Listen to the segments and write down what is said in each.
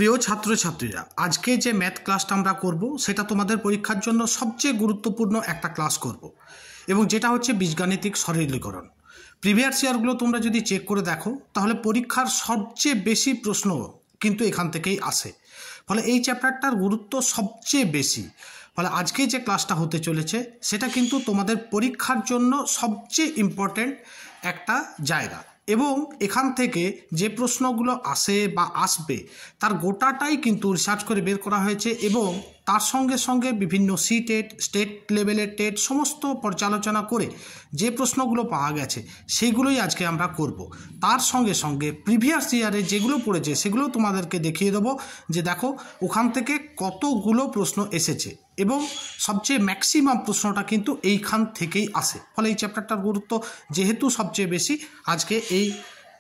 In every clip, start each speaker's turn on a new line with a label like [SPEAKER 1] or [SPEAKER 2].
[SPEAKER 1] প্রিয় ছাত্রছাত্রীরা, আজকে যে ম্যাথ ক্লাসটা আমরা করব সেটা তোমাদের পরীক্ষার জন্য সবচেয়ে গুরুত্বপূর্ণ একটা ক্লাস করব এবং যেটা হচ্ছে বীজগাণিতিক সরলীকরণ। প্রিভিয়াস ইয়ারগুলো তোমরা যদি চেক করে দেখো তাহলে পরীক্ষার সবচেয়ে বেশি প্রশ্ন কিন্তু এখান থেকেই আসে, ফলে এই চ্যাপ্টারটার গুরুত্ব সবচেয়ে বেশি। ফলে আজকে যে ক্লাসটা হতে চলেছে সেটা কিন্তু তোমাদের পরীক্ষার জন্য সবচেয়ে ইম্পর্ট্যান্ট একটা জায়গা এবং এখান থেকে যে প্রশ্নগুলো আসে বা আসবে তার গোটাটাই কিন্তু রিসার্চ করে বের করা হয়েছে এবং তার সঙ্গে সঙ্গে বিভিন্ন টেট, স্টেট লেভেলের টেট সমস্ত পর্যালোচনা করে যে প্রশ্নগুলো পাওয়া গেছে সেইগুলোই আজকে আমরা করব। তার সঙ্গে সঙ্গে প্রিভিয়াস ইয়ারে যেগুলো পড়েছে সেগুলো তোমাদেরকে দেখিয়ে দেবো যে দেখো ওখান থেকে কতগুলো প্রশ্ন এসেছে এবং সবচেয়ে ম্যাক্সিমাম প্রশ্নটা কিন্তু এইখান থেকেই আসে। ফলে এই চ্যাপ্টারটার গুরুত্ব যেহেতু সবচেয়ে বেশি, আজকে এই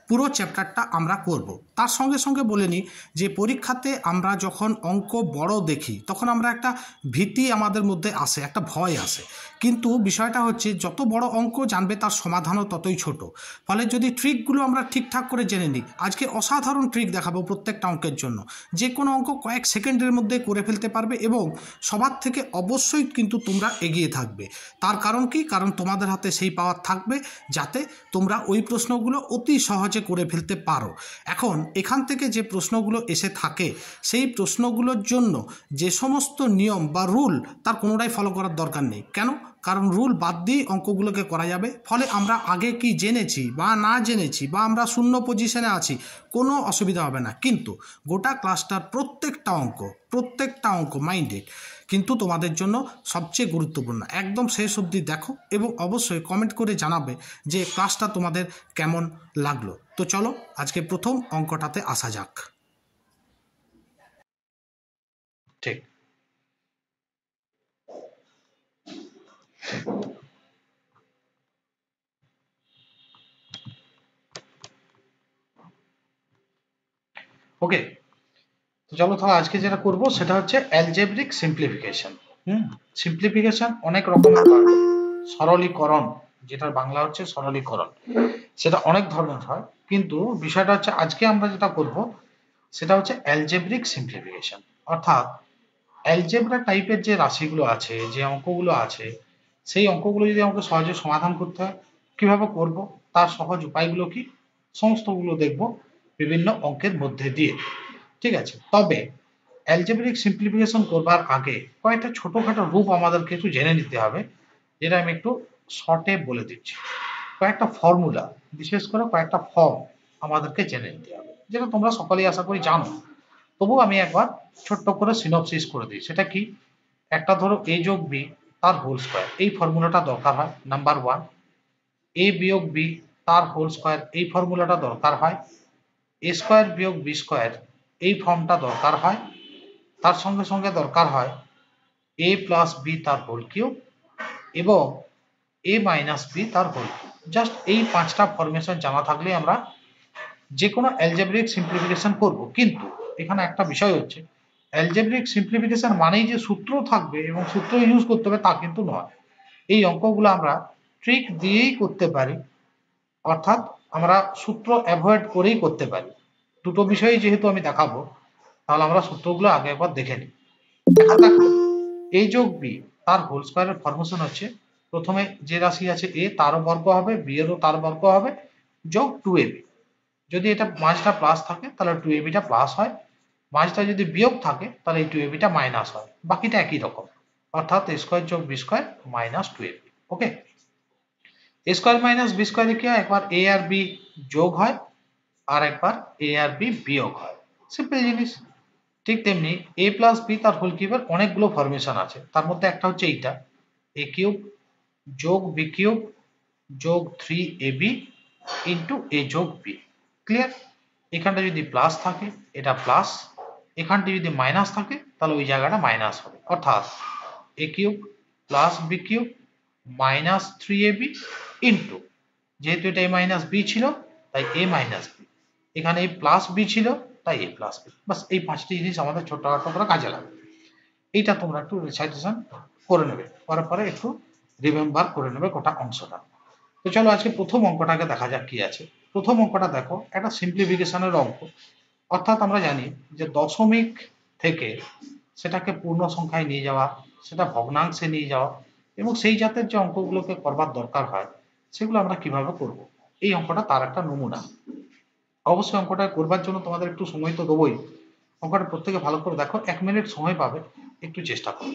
[SPEAKER 1] পুরো চ্যাপ্টারটা আমরা করব। তার সঙ্গে সঙ্গে বলে নিই যে পরীক্ষাতে আমরা যখন অঙ্ক বড় দেখি তখন আমরা একটা ভীতি আমাদের মধ্যে আসে, একটা ভয় আসে, কিন্তু বিষয়টা হচ্ছে যত বড় অঙ্ক জানবে তার সমাধানও ততই ছোট। ফলে যদি ট্রিকগুলো আমরা ঠিকঠাক করে জেনে নিই, আজকে অসাধারণ ট্রিক দেখাবো প্রত্যেকটা অঙ্কের জন্য। যে কোনো অঙ্ক কয়েক সেকেন্ডের মধ্যে করে ফেলতে পারবে এবং সবার থেকে অবশ্যই কিন্তু তোমরা এগিয়ে থাকবে। তার কারণ কি? কারণ তোমাদের হাতে সেই পাওয়ার থাকবে যাতে তোমরা ওই প্রশ্নগুলো অতি সহজে করে ফেলতে পারো। এখন এখান থেকে যে প্রশ্নগুলো এসে থাকে সেই প্রশ্নগুলোর জন্য যে সমস্ত নিয়ম বা রুল তার কোনোটাই ফলো করার দরকার নেই। কেন? কারণ রুল বাদ দিয়ে অঙ্কগুলোকে করা যাবে। ফলে আমরা আগে কি জেনেছি বা না জেনেছি বা আমরা শূন্য পজিশনে আছি কোনো অসুবিধা হবে না, কিন্তু গোটা ক্লাসটার প্রত্যেকটা অঙ্ক মাইন্ডেড কিন্তু তোমাদের জন্য সবচেয়ে গুরুত্বপূর্ণ। একদম শেষ অবধি দেখো এবং অবশ্যই কমেন্ট করে জানাবে যে ক্লাসটা তোমাদের কেমন লাগলো। তো চলো আজকে প্রথম অঙ্কটাতে আসা যাক। ঠিক, ওকে। তো চলো তাহলে আজকে যেটা করব সেটা হচ্ছে অ্যালজেব্রিক সিম্পলিফিকেশন। সিম্পলিফিকেশন অনেক রকমের হয়, সরলীকরণ যেটার বাংলা হচ্ছে সরলীকরণ, সেটা অনেক ধরনের হয়, কিন্তু বিষয়টা হচ্ছে আজকে আমরা যেটা করব সেটা হচ্ছে অ্যালজেব্রিক সিম্পলিফিকেশন। অর্থাৎ অ্যালজেব্রা টাইপের যে রাশিগুলো আছে, যে অঙ্কগুলো আছে, সেই অঙ্কগুলো যদি আমাকে সহজে সমাধান করতে হয় কিভাবে করব তার সহজ উপায়গুলো কি সমস্তগুলো দেখব বিভিন্ন অঙ্কের মধ্যে দিয়ে। ঠিক আছে, তবে অ্যালজেব্রিক সিম্পলিফিকেশন করবার আগে কয়েকটা ছোটখাটো রূপ আমাদেরকে একটু জেনে নিতে হবে, যেটা আমি একটু শর্টে বলে দিচ্ছি। কয়েকটা ফর্মুলা, বিশেষ করে কয়েকটা ফর্ম আমাদেরকে জেনে নিতে হবে, যেটা তোমরা সকলেই আশা করি জানো। তবু আমি একবার ছোট্ট করে সিনপসিস করে দিই। সেটা কি? একটা ধরো a যোগ b তার হোল স্কয়ার, এই ফর্মুলাটা দরকার হয় নাম্বার 1। a বিয়োগ b তার হোল স্কয়ার, এই ফর্মুলাটা দরকার হয়। a স্কয়ার বিয়োগ b স্কয়ার, এই ফর্মটা দরকার হয়। তার সঙ্গে সঙ্গে দরকার হয় a প্লাস b তার হোল কিউব এবং a মাইনাস b তার হোল কিউব। জাস্ট এই পাঁচটা ফরমেশন জানা থাকলে আমরা যে কোনো অ্যালজেব্রিক সিম্পলিফিকেশন করব। কিন্তু এখানে একটা বিষয় হচ্ছে, অ্যালজেব্রিক সিম্পলিফিকেশন মানেই যে সূত্র থাকবে এবং সূত্র ইউজ করতে হবে তা কিন্তু নয়। এই অঙ্কগুলো আমরা ট্রিক দিয়েই করতে পারি, অর্থাৎ আমরা সূত্র অ্যাভয়েড করেই করতে পারি। দুটো বিষয়ই যেহেতু আমি দেখাবো, তাহলে আমরা সূত্রগুলো আগে একবার দেখে নিই। এখন দেখো, a যোগ b তার হোল স্কয়ারের ফরমেশন হচ্ছে, প্রথমে যে রাশি আছে a তারও বর্গ হবে, b এরও তার বর্গ হবে, যোগ 2ab। যদি এটা মাঝটা প্লাস থাকে তাহলে 2ab টা প্লাস হয়, মাঝটা যদি বিয়োগ থাকে তাহলে এই 2ab টা মাইনাস হয়, বাকিটা একই রকম, অর্থাৎ a স্কয়ার যোগ b square minus 2ab। Okay, a square minus b স্কয়ারে কি হয়, একবার a আর b যোগ হয় আর একবার a আর b বিয়োগ হয়, সিম্পল জিনিস। ঠিক তেমনি a প্লাস b তার হোল কিউবের অনেকগুলো ফরমেশন আছে, তার মধ্যে একটা হচ্ছে এইটা a কিউব যোগ b কিউব যোগ 3ab ইন্টু a যোগ b। ক্লিয়ার? এখানটা যদি প্লাস থাকে এটা প্লাস, এখানটা যদি মাইনাস থাকে তাহলে ওই জায়গাটা মাইনাস হবে, অর্থাৎ a cube plus b cube minus 3ab into, যেহেতু এটা a মাইনাস b ছিল তাই a মাইনাস b, এখানে a প্লাস b ছিল তাই a প্লাস b। বাস এই পাঁচটি জিনিস আমাদের ছোটখাটো করে কাজে লাগবে। এইটা তোমরা একটু রিসাইটেশন করে নেবে, পরে পরে একটু রিমেম্বার করে নেবে গোটা অংশটা। তো চলো আজকে প্রথম অঙ্কটাকে দেখা যাক কি আছে। প্রথম অঙ্কটা দেখো, একটা সিম্পলিফিকেশনের অঙ্ক। অর্থাৎ আমরা জানি যে দশমিক থেকে সেটাকে পূর্ণ সংখ্যায় নিয়ে যাওয়া, সেটা ভগ্নাংশে নিয়ে যাওয়া এবং সেই জাতের যে অঙ্কগুলোকে করবার দরকার হয় সেগুলো আমরা কিভাবে করব, এই অঙ্কটা তার একটা নমুনা। অবশ্যই অঙ্কটা করবার জন্য তোমাদের একটু সময় তো দেবোই। অঙ্কটা প্রত্যেকে ভালো করে দেখো, 1 মিনিট সময় পাবে, একটু চেষ্টা করো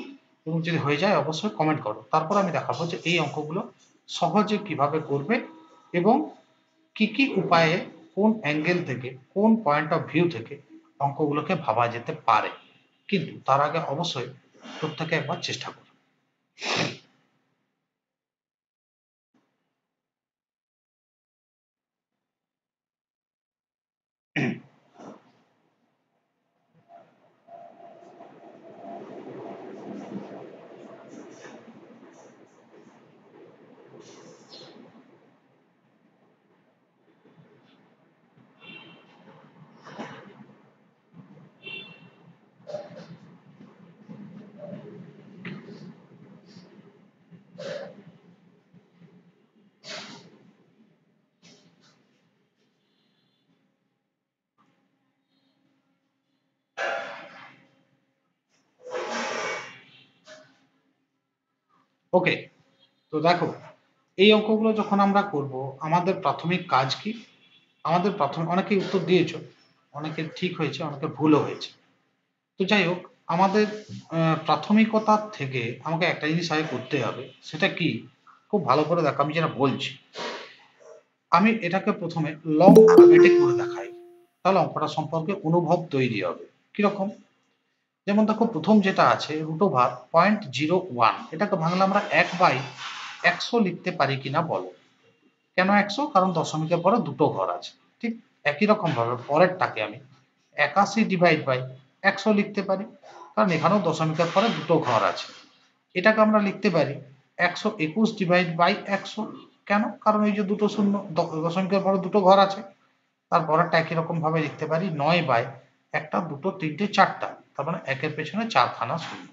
[SPEAKER 1] এবং যদি হয়ে যায় অবশ্যই কমেন্ট করো। তারপর আমি দেখাবো যে এই অঙ্কগুলো সহজে কিভাবে করবে এবং কি কি উপায়ে, কোন অ্যাঙ্গেল থেকে, কোন পয়েন্ট অফ ভিউ থেকে অঙ্কগুলোকে ভাবা যেতে পারে। কিন্তু তার আগে অবশ্যই প্রত্যেকে একবার চেষ্টা করো। ওকে, তো দেখো এই অঙ্কগুলো যখন আমরা করব আমাদের প্রাথমিক কাজ কি? আমাদের প্রাথমিক, অনেকেই উত্তর দিয়েছো, অনেকের ঠিক হয়েছে, অনেকের ভুলও হয়েছে। তো যাই হোক, আমাদের প্রাথমিকতা থেকে আমাকে একটা জিনিস আগে করতে হবে, সেটা কি? খুব ভালো করে দেখো আমি যেটা বলছি। আমি এটাকে প্রথমে লং ফরম্যাটে করে দেখাই, তাহলে অঙ্কটা সম্পর্কে অনুভব তৈরি হবে। কিরকম? যেমন দেখো প্রথম যেটা আছে √0.01, এটাকে ভাঙলে আমরা 1/100 লিখতে পারি কিনা বলো। কেন 100? কারণ দশমিকের পরে দুটো ঘর আছে। ঠিক একই রকম ভাবে পরেরটাকে আমি 81/100 লিখতে পারি, কারণ এখানেও দশমিকের পরে দুটো ঘর আছে। এটাকে আমরা লিখতে পারি 121/100। কেন? কারণ এই যে দুটো শূন্য, দশমিকের পরে দুটো ঘর আছে। তারপরেরটা একই রকম ভাবে লিখতে পারি 9/1, দুটো, তিনটে, চারটা, তার মানে একের পেছনে চারখানা শূন্য।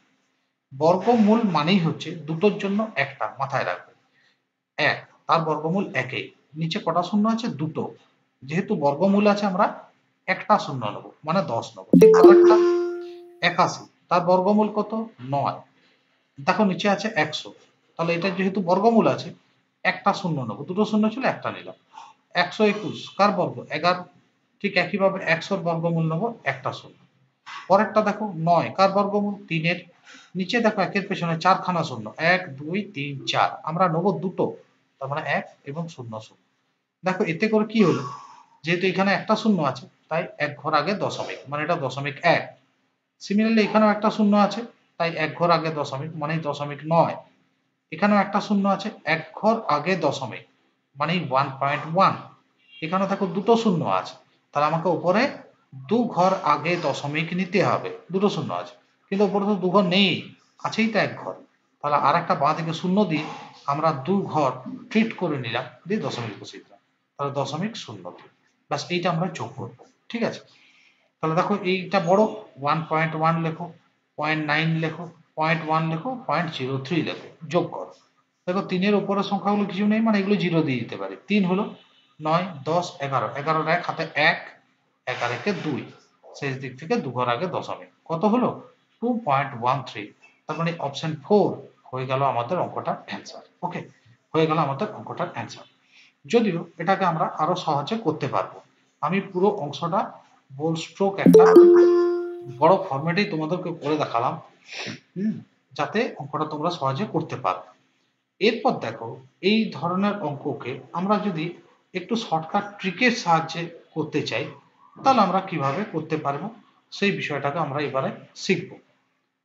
[SPEAKER 1] বর্গমূল মানেই হচ্ছে দুটোর জন্য একটা, মাথায় রাখবে। 1, তার বর্গমূল 1, নিচে কটা শূন্য আছে? দুটো। যেহেতু বর্গমূল আছে আমরা একটা শূন্য নেবো, মানে 10 নেবো। ঠিক পরেরটা 81, তার বর্গমূল কত? 9। দেখো নিচে আছে 100, তাহলে এটা যেহেতু বর্গমূল আছে একটা শূন্য নেবো, দুটো শূন্য ছিল একটা নিলাম। 121 কার বর্গ? 11। ঠিক একইভাবে 100 বর্গমূল নেবো, একটা শূন্য। পরেরটা দেখো 9, কার বর্গমূল? 3-এর। নিচে দেখো একের পেছনে চারখানা শূন্য, 1, 2, 3, 4, আমরা নেবো দুটো, তার মানে 1 এবং 0 0। দেখো এতে করে কি হলো, যেহেতু এখানে একটা শূন্য আছে তাই এক ঘর আগে দশমিক, মানে এটা দশমিক 1। সিমিলারলি এখানেও একটা শূন্য আছে, তাই এক ঘর আগে দশমিক, মানে দশমিক 9। এখানেও একটা শূন্য আছে, এক ঘর আগে দশমিক, মানে 1.1। এখানে দেখো দুটো শূন্য আছে, তাহলে আমাকে উপরে দু ঘর আগে দশমিক নিতে হবে। দুটো শূন্য আছে, কিন্তু উপরে তো দু ঘর নেই, আছেই তো এক ঘর। তাহলে আর একটা বাঁ দিকে শূন্য দিয়ে আমরা দু ঘর ট্রিট করে নিলাম, দিয়ে দশমিক বসিয়ে দিলাম, তাহলে দশমিক শূন্য। ব্যাস এইটা আমরা যোগ করবো। ঠিক আছে, তাহলে দেখো এইটা বড়, 1.1 লেখো, 0.9 লেখো, 0.1 লেখো, 0.03 লেখো, যোগ করো। দেখো 3-এর উপরের সংখ্যাগুলো কিছু নেই, মানে এগুলো জিরো দিয়ে দিতে পারি। 3 হলো 9, 10, 11, 11 এক হাতে 1, 1 আর 1 2, শেষ দিক থেকে দু ঘর আগে দশমিক, কত হলো? 2.13। তার মানে অপশন 4 হয়ে গেল আমাদের অঙ্কটার অ্যান্সার। ওকে, হয়ে গেল আমাদের অঙ্কটার অ্যান্সার। যদিও এটাকে আমরা আরো সহজে করতে পারবো। আমি পুরো অংশটা বোল্ড স্ট্রোক একটা বড় ফরম্যাটেই তোমাদেরকে করে দেখালাম, যাতে অঙ্কটা তোমরা সহজে করতে পারো। এরপর দেখো এই ধরনের অঙ্ককে আমরা যদি একটু শর্টকাট ট্রিকের সাহায্যে করতে চাই, তাহলে আমরা কিভাবে করতে পারবো সেই বিষয়টাকে আমরা এবারে শিখব।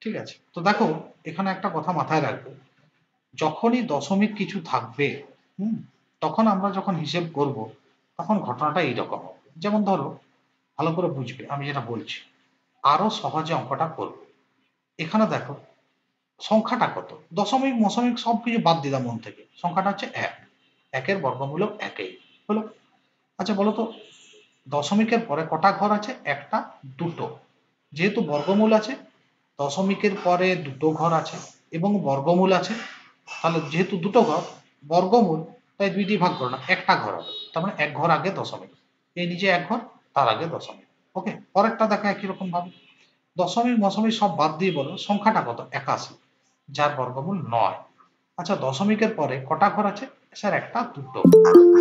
[SPEAKER 1] ঠিক আছে, তো দেখো এখানে একটা কথা মাথায় রাখবে, যখনই দশমিক কিছু থাকবে, তখন আমরা যখন হিসেব করব তখন ঘটনাটা এইরকম হবে। যেমন ধরো, ভালো করে বুঝবে আমি যেটা বলছি, আরো সহজে অঙ্কটা করব। এখানে দেখো সংখ্যাটা কত, দশমিক মশমিক সবকিছু বাদ দিলাম মন থেকে, সংখ্যাটা হচ্ছে 1, 1-এর বর্গমূল 1 হলো। আচ্ছা বলো তো, দশমিকের পরে কটা ঘর আছে? একটা, দুটো। যেহেতু বর্গমূল আছে, দশমিকের পরে দুটো ঘর আছে এবং বর্গমূল আছে, তাহলে যেহেতু দুটো ঘর, বর্গমূল, তাই 2 দিয়ে ভাগ করো না, একটা ঘর হবে, তার মানে এক ঘর আগে দশমিক। এই নিচে এক ঘর, তার আগে দশমিক। ওকে, পরেরটা দেখো একই রকম ভাবে দশমিক মশমিক সব বাদ দিয়ে বলো সংখ্যাটা কত, 81, যার বর্গমূল 9। আচ্ছা দশমিকের পরে কটা ঘর আছে, স্যার একটা দুটো,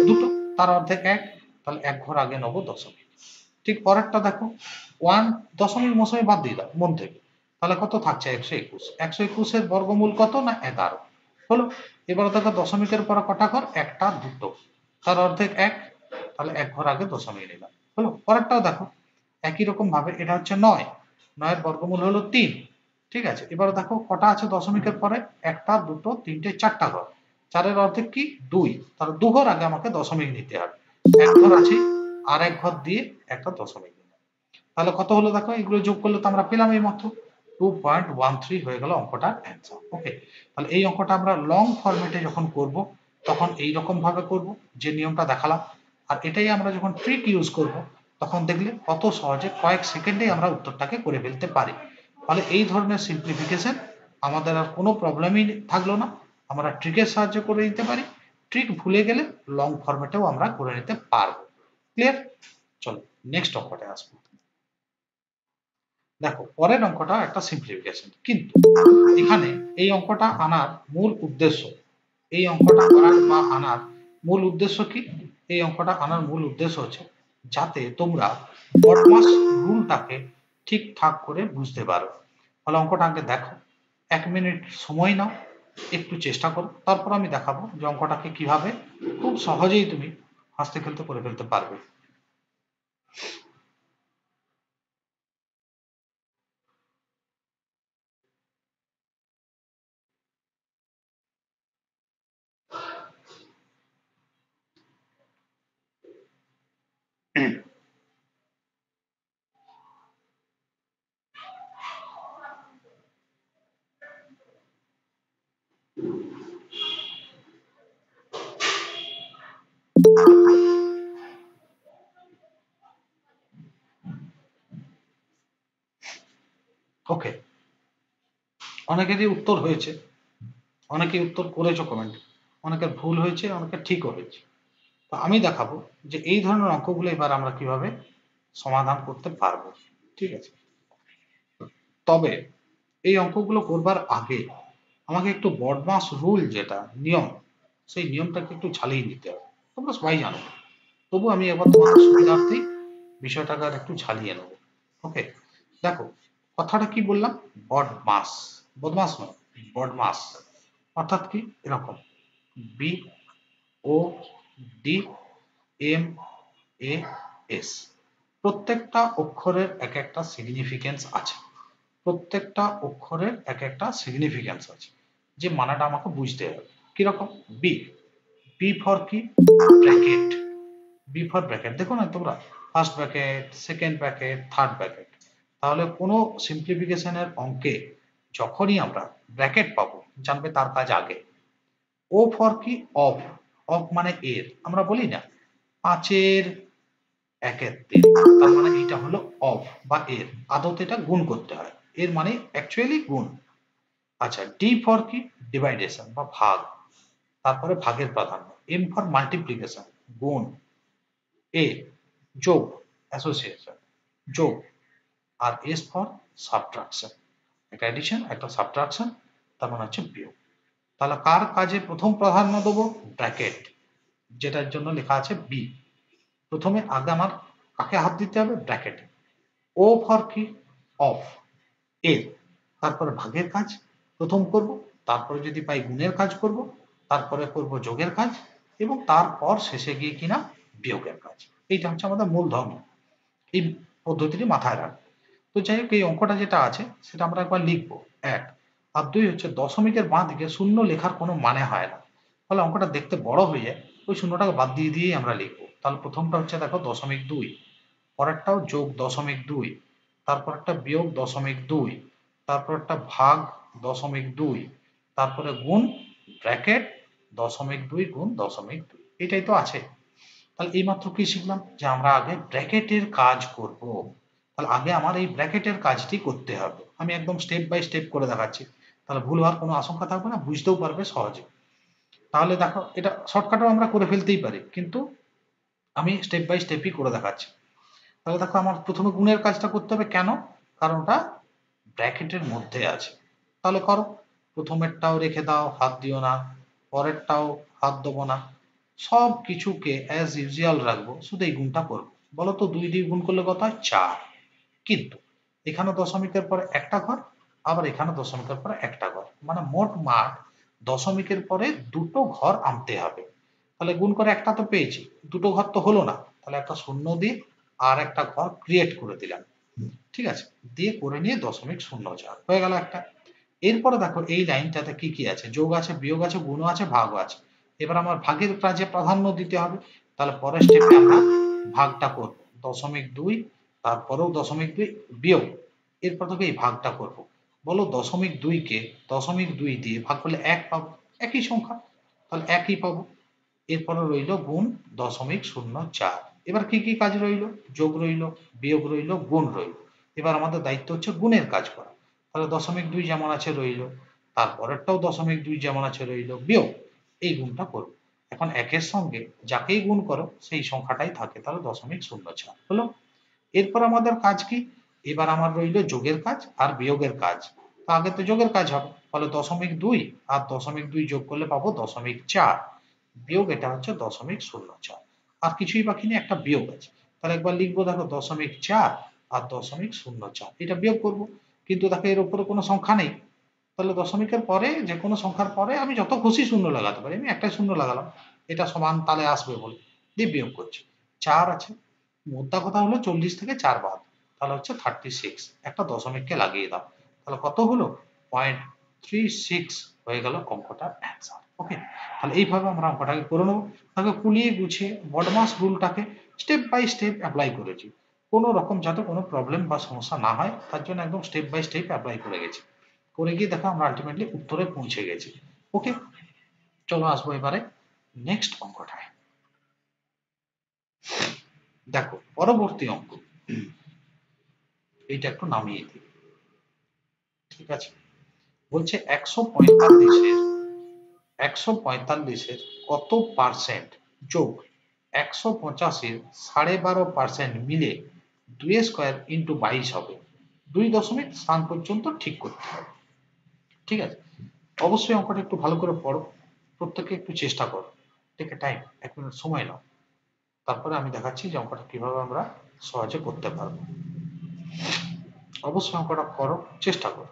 [SPEAKER 1] দুটো তার অর্ধেক 1, তাহলে 1 ঘর আগে নেবো দশমিক। ঠিক পরেরটা দেখো 1 দশমিক মশমিক বাদ দিয়ে দাও মন থেকে, তাহলে কত থাকছে 121, 121 এর বর্গমূল কত না 11 হলো। এবার দেখো দশমিকের পরে কটা ঘর, একটা দুটো, তার অর্ধেক 1, তাহলে 1 ঘর আগে দশমিক নিলাম হলো। পরেরটাও দেখো একই রকম ভাবে, এটা হচ্ছে 9, 9 এর বর্গমূল হলো 3, ঠিক আছে। এবার দেখো কটা আছে দশমিকের পরে, একটা দুটো তিনটে চারটা ঘর, 4 এর অর্ধেক কি 2, তাহলে 2 ঘর আগে আমাকে দশমিক নিতে হবে, 1 ঘর আছে আর 1 ঘর দিয়ে একটা দশমিক নিলাম, তাহলে কত হলো দেখো, এগুলো যোগ করলে তো আমরা পেলাম এই মাত্র 2.13 হয়ে গেল অঙ্কটার অ্যান্সার। ওকে, তাহলে এই অঙ্কটা আমরা লং ফরম্যাটে যখন করব তখন এই রকম ভাবে করব যে নিয়মটা দেখালাম, আর এটাই আমরা যখন ট্রিক ইউজ করব তখন দেখলে কত সহজে কয়েক সেকেন্ডেই আমরা উত্তরটাকে করে ফেলতে পারি। ফলে এই ধরনের সিম্পলিফিকেশন আমাদের আর কোনো প্রবলেমই থাকলো না, আমরা ট্রিকের সাহায্যে করে নিতে পারি, ট্রিক ভুলে গেলে লং ফরম্যাটেও আমরা করে নিতে পারবো। ক্লিয়ার? চলো নেক্সট অঙ্কটা আসবো। দেখো পরের অঙ্কটা একটা সিম্পলিফিকেশন, কিন্তু এখানে এই অঙ্কটা আনার মূল উদ্দেশ্য, এই অঙ্কটা করার বা আনার মূল উদ্দেশ্য কি, এই অঙ্কটা আনার মূল উদ্দেশ্য হচ্ছে যাতে তোমরা বদমাস রুলটাকে ঠিকঠাক করে বুঝতে পারো। ফলে অঙ্কটা আগে দেখো, 1 মিনিট সময় নাও, একটু চেষ্টা করো, তারপর আমি দেখাবো যে অঙ্কটাকে কিভাবে খুব সহজেই তুমি হাসতে খেলতে করে ফেলতে পারবে। ওকে, অনেকেরই উত্তর হয়েছে, অনেকে উত্তর করেছো কমেন্ট, অনেকের ভুল হয়েছে, অনেকের ঠিকও হয়েছে। তো আমি দেখাবো যে এই ধরনের অঙ্কগুলো এবার আমরা কিভাবে সমাধান করতে পারবো, ঠিক আছে। তবে এই অঙ্কগুলো করবার আগে আমাকে একটু বদমাস রুল যেটা নিয়ম, সেই নিয়মটাকে একটু ঝালিয়ে নিতে হবে, তোমরা সবাই জানো, তবু আমি এবার তোমাদের সুবিধার্থেই বিষয়টাকে আর একটু ঝালিয়ে নেব। ওকে, দেখো কথাটা কি বললাম, বদমাস, বদমাস নয় বদমাস, অর্থাৎ কি এরকম B O D M A S, প্রত্যেকটা অক্ষরের এক একটা সিগনিফিকেন্স আছে, প্রত্যেকটা অক্ষরের এক একটা সিগনিফিকেন্স আছে, যে মানাটা আমাকে বুঝতে হবে। কিরকম, বি, বি ফর কি, ব্র্যাকেট, বি ফর ব্র্যাকেট, দেখো না তোমরা, first bracket, second bracket, third bracket, তাহলে কোনো সিম্পলিফিকেশনের অঙ্কে যখনই আমরা ব্র্যাকেট পাবো জানবে তার কাজ আগে। ও ফর কি, অফ, অফ মানে এর, আমরা বলি না 5-এর 1-এর 3, তার মানে এটা হলো অফ বা এর, আদতে এটা গুণ করতে হয়, এর মানে অ্যাকচুয়ালি গুণ। আচ্ছা ডি ফর কি, ডিভাইডেশন বা ভাগ, তারপরে ভাগের প্রাধান্য, এম ফর মাল্টিপ্লিকেশন গুণ, এ যোগ অ্যাসোসিয়েশন যোগ, আর এস ফর সাবট্রাকশন, একটা এডিশন একটা সাবট্রাকশন, তার মানে হচ্ছে বিয়োগ। তাহলে কার কাজে প্রথম প্রাধান্য দেবো, ব্র্যাকেট, যেটার জন্য লেখা আছে বি, প্রথমে আগে আমার কাকে হাত দিতে হবে, ব্র্যাকেটে। ও ফর কি, অফ, এর, তারপরে ভাগের কাজ প্রথম করব, তারপরে যদি পাই গুণের কাজ করব, তারপরে করব যোগের কাজ, এবং তারপর শেষে গিয়ে কিনা বিয়োগের কাজ। এইটা হচ্ছে আমাদের মূল ধর্ম, এই পদ্ধতিটি মাথায় রাখবো। তো যাই হোক এই অঙ্কটা যেটা আছে সেটা আমরা একবার লিখবো, 1 আর 2 হচ্ছে দশমিকের বাঁ দিকে শূন্য লেখার কোনো মানে হয় না, ফলে অঙ্কটা দেখতে বড় হয়ে যায়, ওই শূন্যটাকে বাদ দিয়ে দিয়েই আমরা লিখবো। তাহলে প্রথমটা হচ্ছে দেখো 0.2, পরেরটাও যোগ 0.2, তারপর একটা বিয়োগ 0.2, তারপর একটা ভাগ 0.2, তারপরে গুণ ব্র্যাকেট 0.2 গুণ 0.2, এটাই তো আছে। তাহলে এইমাত্র কি শিখলাম যে আমরা আগে ব্র্যাকেটের কাজ করব, তাহলে আগে আমার এই ব্র্যাকেটের কাজটি করতে হবে, আমি একদম স্টেপ বাই স্টেপ করে দেখাচ্ছি, তাহলে ভুল হওয়ার কোনো আশঙ্কা থাকবে না, বুঝতেও পারবে সহজে। তাহলে দেখো এটা শর্টকাটও আমরা করে ফেলতেই পারি, কিন্তু আমি স্টেপ বাই স্টেপই করে দেখাচ্ছি। তাহলে দেখো আমার প্রথমে গুণের কাজটা করতে হবে, কেন? কারণ ওটা ব্র্যাকেটের মধ্যে আছে। তাহলে করো, প্রথমেরটাও রেখে দাও, হাত দিও না, পরেরটাও হাত দেবো না, সব কিছুকে অ্যাজ ইউজুয়াল রাখবো, শুধু এই গুণটা করবো। বলো তো 2 দিয়ে গুণ করলে কত হয়? 4। কিন্তু এখানে দশমিকের পরে একটা ঘর, আবার এখানে দশমিকের পরে একটা ঘর, মানে মোট মাঠ দশমিকের পরে দুটো ঘর আনতে হবে। তাহলে গুণ করে একটা তো পেয়েছি, দুটো ঘর তো হলো না, তাহলে একটা শূন্য দিয়ে আর একটা ঘর ক্রিয়েট করে দিলাম। ঠিক আছে, দিয়ে করে নিয়ে 0.04 হয়ে গেল একটা। এরপরে দেখো এই লাইনটাতে কি কি আছে? যোগ আছে, বিয়োগ আছে, গুণ আছে, ভাগও আছে। এবার আমার ভাগের কাজে প্রাধান্য দিতে হবে, তাহলে পরের স্টেপে আমরা ভাগটা করব। 0.2, তারপরেও 0.2 বিয়োগ, এরপর থেকে এই ভাগটা করব। বলো 0.2 কে 0.2 দিয়ে ভাগ করলে 1 পাবো, একই সংখ্যা, তাহলে একই পাবো। এরপরে রইল গুণ 0.04। এবার কি কি কাজ রইল? যোগ রইল, বিয়োগ রইল, গুণ রইল। এবার আমাদের দায়িত্ব হচ্ছে গুণের কাজ করা। তাহলে 0.2 যেমন আছে রইল, তারপরেরটাও 0.2 যেমন আছে রইল, বিয়োগ এই গুণটা করব। এখন একের সঙ্গে যাকেই গুণ করো সেই সংখ্যাটাই থাকে, তাহলে 0.04 হলো। এরপর আমাদের কাজ কি? এবার আমার রইল যোগের কাজ আর বিয়োগের কাজ। তো আগে তো যোগের কাজ হবে, তাহলে 0.2 আর 0.2 যোগ করলে পাবো 0.4, বিয়োগ এটা হচ্ছে 0.04। আর কিছুই বাকি নেই, একটা বিয়োগ আছে। তাহলে একবার লিখবো, দেখো 0.4 আর 0.04, এটা বিয়োগ করব। কিন্তু দেখো এর উপরে কোনো সংখ্যা নেই, তাহলে দশমিকের পরে যে কোনো সংখ্যার পরে আমি যত খুশি শূন্য লাগাতে পারি, আমি একটাই শূন্য লাগালাম, এটা সমান তালে আসবে বলে, দিয়ে বিয়োগ করছি। 4 আছে, মোদ্দা কথা হলো 40 থেকে 4 বাদ, তাহলে হচ্ছে 36। একটা দশমিককে লাগিয়ে দাও, তাহলে কত হলো? 0.36 হয়ে গেল অঙ্কটার অ্যান্সার। ওকে, তাহলে এইভাবে আমরা অঙ্কটাকে করে নেবো। তাকে কুলিয়ে গুছিয়ে বডমাস রুলটাকে স্টেপ বাই স্টেপ অ্যাপ্লাই করেছি, কোনো রকম যাতে কোনো প্রবলেম বা সমস্যা না হয় তার জন্য একদম স্টেপ বাই স্টেপ অ্যাপ্লাই করে গেছি। করে গিয়ে দেখো আমরা আলটিমেটলি উত্তরে পৌঁছে গেছি। ওকে, চলো আসবো এবারে নেক্সট অঙ্কটায়। দেখো পরবর্তী অঙ্ক, এইটা একটু নামিয়ে দিই। ঠিক আছে, বলছে 145-এর কত পার্সেন্ট যোগ 185-12.5% মিলে 2² × 22 হবে, 2 দশমিক স্থান পর্যন্ত ঠিক করতে হবে। ঠিক আছে, অবশ্যই অঙ্কটা একটু ভালো করে পড়ো, প্রত্যেকে একটু চেষ্টা করো, টেক এ টাইম, 1 মিনিট সময় নাও, তারপরে আমি দেখাচ্ছি যে অঙ্কটা কিভাবে আমরা সহজে করতে পারবো। অবশ্যই অঙ্কটা করো, চেষ্টা করো।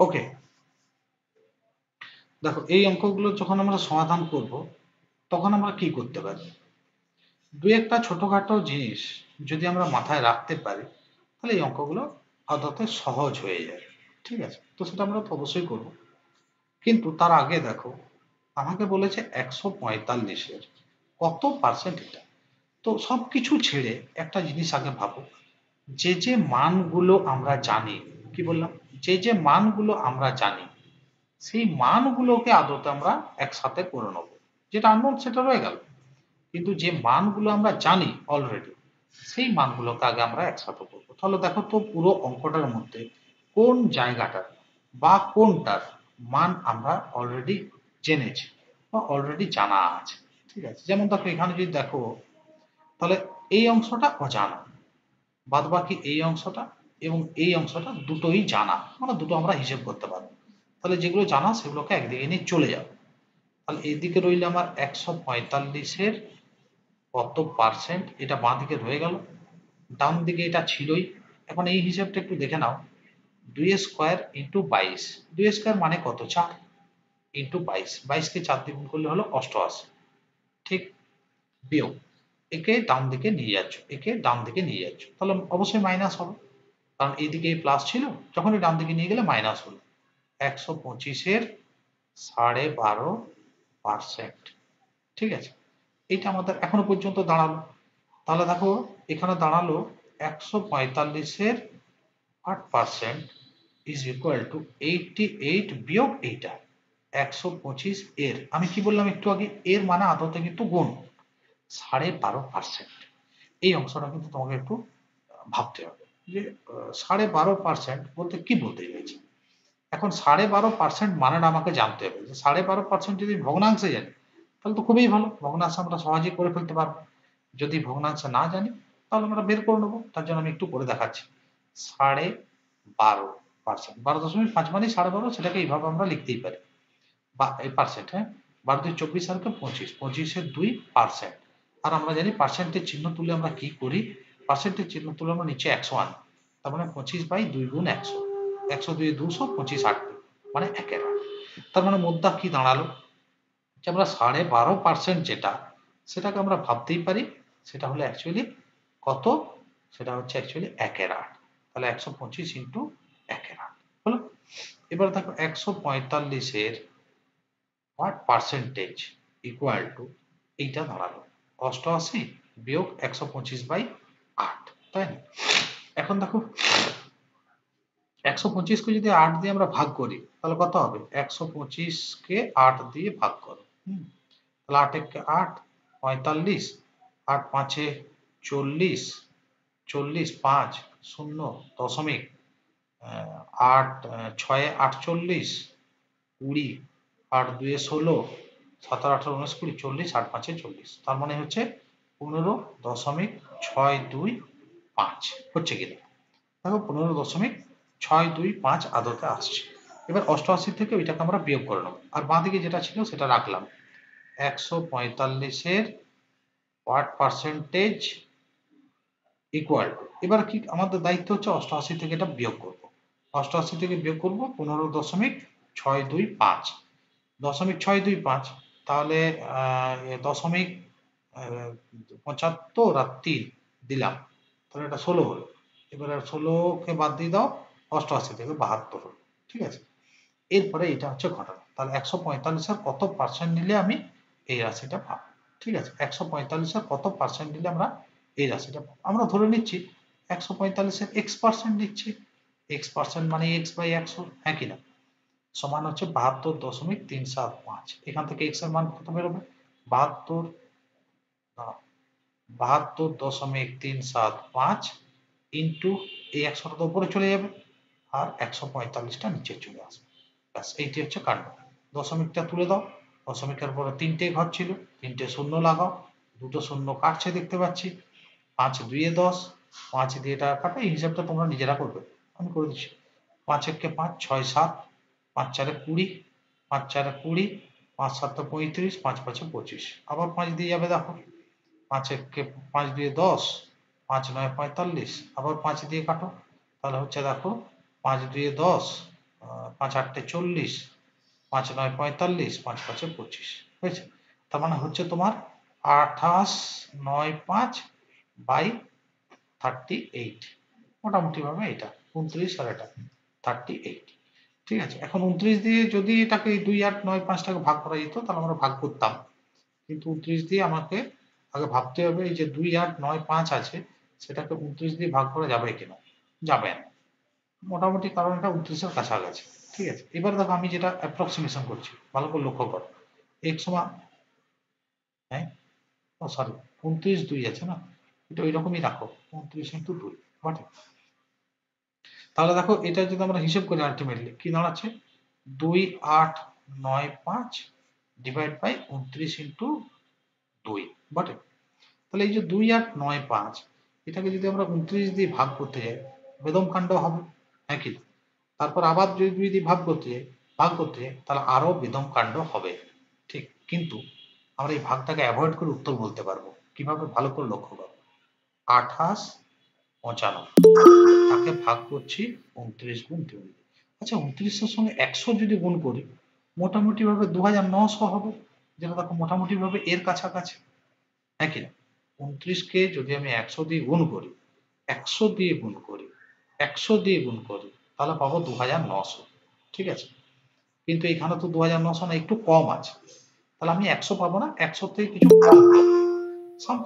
[SPEAKER 1] ওকে, দেখো এই অঙ্কগুলো যখন আমরা সমাধান করব তখন আমরা কি করতে পারি? দুই একটা ছোটখাটো জিনিস যদি আমরা মাথায় রাখতে পারি, তাহলে এই অঙ্কগুলো আদতে সহজ হয়ে যায়। ঠিক আছে, তো সেটা আমরা তো অবশ্যই করব। কিন্তু তার আগে দেখো, আমাকে বলেছে 145-এর কত পার্সেন্ট এটা। তো সবকিছু ছেড়ে একটা জিনিস আগে ভাবো, যে যে মানগুলো আমরা জানি, কি বললাম, যে যে মানগুলো আমরা জানি সেই মানগুলোকে আদতে আমরা একসাথে করে নেবো। যেটা আননোন সেটা রয়ে গেল, কিন্তু যে মানগুলো আমরা জানি অলরেডি সেই মানগুলোকে আগে আমরা একসাথে করবো। তাহলে দেখো তো পুরো অঙ্কটার মধ্যে কোন জায়গাটার বা কোনটার মান আমরা অলরেডি জেনেছি বা অলরেডি জানা আছে। ঠিক আছে, যেমন দেখো এখানে যদি দেখো, তাহলে এই অংশটা অজানা, বাদ বাকি এই অংশটা এবং এই অংশটা দুটোই জানা, মানে দুটো আমরা হিসেব করতে পারবো। তাহলে যেগুলো জানা সেগুলোকে একদিকে নিয়ে চলে যাবে। তাহলে এইদিকে রইল আমার 145-এর কত পার্সেন্ট, এটা বাঁ দিকে রয়ে গেল। ডান দিকে এটা ছিলই, এখন এই হিসাবটা একটু দেখে নাও, 2 স্কোয়ার ইন্টু 22, 2 স্কোয়ার মানে কত, 4 ইন্টু 22, 22 কে 4 দিয়ে গুণ করলে হলো 88, ঠিক, বিয়োগ, একে ডান দিকে নিয়ে যাচ্ছ, একে ডান দিকে নিয়ে যাচ্ছ, তাহলে অবশ্যই মাইনাস হবে, কারণ এইদিকে প্লাস ছিল, যখনই ডান দিকে নিয়ে গেলে মাইনাস হলো। 125-এর 12.5%, ঠিক আছে, এটা আমাদের এখনো পর্যন্ত দাঁড়ালো। তাহলে দেখো এখানে দাঁড়ালো 145-এর 8% ইজ ইকুয়াল টু 88 বিয়োগ এইটা 125 এর, আমি কি বললাম একটু আগে, এর মানে আদতে কিন্তু গুণ 12.5%। এই অংশটা কিন্তু তোমাকে একটু ভাবতে হবে যে 12.5% বলতে কি বলতে চাইছি। এখন 12.5% মানেটা আমাকে জানতে হবে, যে 12.5% যদি ভগ্নাংশে জানি তাহলে তো খুবই ভালো, ভগ্নাংশ আমরা সহজেই করে ফেলতে পারবো। যদি ভগ্নাংশ না জানি তাহলে আমরা বের করে নেবো, তার জন্য আমি একটু করে দেখাচ্ছি। 12.5%, 12.5 মানে 12.5, সেটাকে এইভাবে আমরা লিখতেই পারি, বা এই পার্সেন্ট, হ্যাঁ, 12×2 = 24, 25, 25-এর 2%। আর আমরা জানি পার্সেন্টের চিহ্ন তুলে আমরা কি করি, পার্সেন্টের চিহ্ন তুলে আমরা নিচে 100 আনি, তার মানে 25/2 গুণ 100, 100 2 200, 25 8 মানে 1/8। তার মানে মুদ্রা কি দাঁড়ালো, যে আমরা 12.5% যেটা, সেটাকে আমরা ভাবতেই পারি, সেটা হলো অ্যাকচুয়ালি কত, সেটা হচ্ছে অ্যাকচুয়ালি 1/8, তাহলে 125 ইন্টু 1/8 হলো। এবার দেখো 145-এর হোয়াট পার্সেন্টেজ ইকুয়াল টু, এইটা দাঁড়ালো 88 বিয়োগ 125/8, তাই না? এখন দেখো 125-কে যদি 8 দিয়ে আমরা ভাগ করি তাহলে কত হবে, 125-কে 8 দিয়ে ভাগ করো, তাহলে 8 × 8 45, 8 5 40, 40 5 0 দশমিক, 8 6 48, 20, 8 2 16, 7 8 19 20, 40, 8 5 40, তার মানে হচ্ছে 15.625 হচ্ছে কিনা, দেখো 15.625 আদতে আসছে। এবার 88 থেকে ওইটাকে আমরা বিয়োগ করে নেবো, আর বাঁ দিকে যেটা ছিল সেটা রাখলাম, 145-এর হোয়াট পার্সেন্টেজ ইকুয়াল টু, এবার কি আমাদের দায়িত্ব হচ্ছে 88 থেকে এটা বিয়োগ করব, 88 থেকে বিয়োগ করব 15.625, 0.625, তাহলে দশমিক 75 আর 3 দিলাম, তাহলে এটা 16 হলো। এবার 16-কে বাদ দিয়ে দাও, 88 থেকে 72 হলো, ঠিক আছে। এরপরে এটা হচ্ছে ঘটনা, তাহলে 145-এর কত পার্সেন্ট নিলে আমি এই রাশিটা পাবো, ঠিক আছে, 145-এর কত পার্সেন্ট নিলে আমরা এই রাশিটা পাবো, আমরা ধরে নিচ্ছি 145-এর x% নিচ্ছি, x% মানে x/100, হ্যাঁ কিনা, সমান হচ্ছে 72.375, এখান থেকে x এর মান কত বেরোবে, 72.375 ইন্টু এই 100টা তো উপরে চলে যাবে, আর 145টা নিচে চলে আসবে, ব্যাস এইটি হচ্ছে কাণ্ড। দশমিকটা তুলে দাও, দশমিকের পরে 3টে ঘর ছিল, 3টে শূন্য লাগাও, দুটো শূন্য কাটছে দেখতে পাচ্ছি, 5 2 10, 5 দিয়ে এটা কাটো, এই হিসাবটা তোমরা নিজেরা করবে, আমি করে দিচ্ছি। 5 1 5 6 7, 5 4 20, 5 4 20, 5 7 35, 5 5 25, আবার 5 দিয়ে যাবে, দেখো 5 1 5 2 10, 5 9 45, আবার 5 দিয়ে কাটো, তাহলে হচ্ছে দেখো 5 2 10, 5 8 40, 5 9 45, 5 5 25 হয়েছে, তার মানে হচ্ছে তোমার 28 9 5 বাই 38, মোটামুটি ভাবে এটা 29 আর এটা 38, ঠিক আছে। এখন 29 দিয়ে যদি এটাকে 2 8 9 5টাকে ভাগ করা যেত তাহলে আমরা ভাগ করতাম, কিন্তু 29 দিয়ে আমাকে আগে ভাবতে হবে এই যে 2 8 9 5 আছে সেটাকে 29 দিয়ে ভাগ করা যাবে কিনা, যাবে না মোটামুটি, কারণ এটা 29-এর কাছাকাছি, ঠিক আছে। এবার দেখো আমি যেটা অ্যাপ্রক্সিমেশন করছি, ভালো করে লক্ষ্য করো, x সমান, হ্যাঁ, ও সরি 29 2 আছে না, এটা ওই রকমই রাখো, 29 × 2 বটে। তাহলে দেখো এটা যদি আমরা হিসেব করি আলটিমেটলি কি দাঁড়াচ্ছে, 2 8 9 5 ডিভাইড বাই 29 × 2 বটে। তাহলে এই যে 2 8 9 5 এটাকে যদি আমরা 29 দিয়ে ভাগ করতে যাই বেদম কাণ্ড হবে, হ্যাঁ কি, তারপর আবার যদি 2 দিয়ে ভাগ করতে যাই তাহলে আরো বেদম কাণ্ড হবে, ঠিক, কিন্তু আমরা এই ভাগটাকে অ্যাভয়েড করে উত্তর বলতে পারবো কিভাবে, ভালো করে লক্ষ্য করো, 28 95, তাকে ভাগ করছি 29 গুণ 2। আচ্ছা 29-এর সঙ্গে 100 যদি গুণ করি মোটামুটি ভাবে 2900 হবে, যেটা দেখো মোটামুটি ভাবে এর কাছাকাছি, হ্যাঁ কি না? 29-কে যদি আমি 100 দিয়ে গুণ করি, 100 দিয়ে গুণ করি, 100 দিয়ে গুণ করি, তাহলে পাবো 2900, ঠিক আছে? কিন্তু এখানে তো 2900 না, একটু কম আছে, তাহলে আমি 100 পাবো না, 100 থেকে কিছু কম পাবো,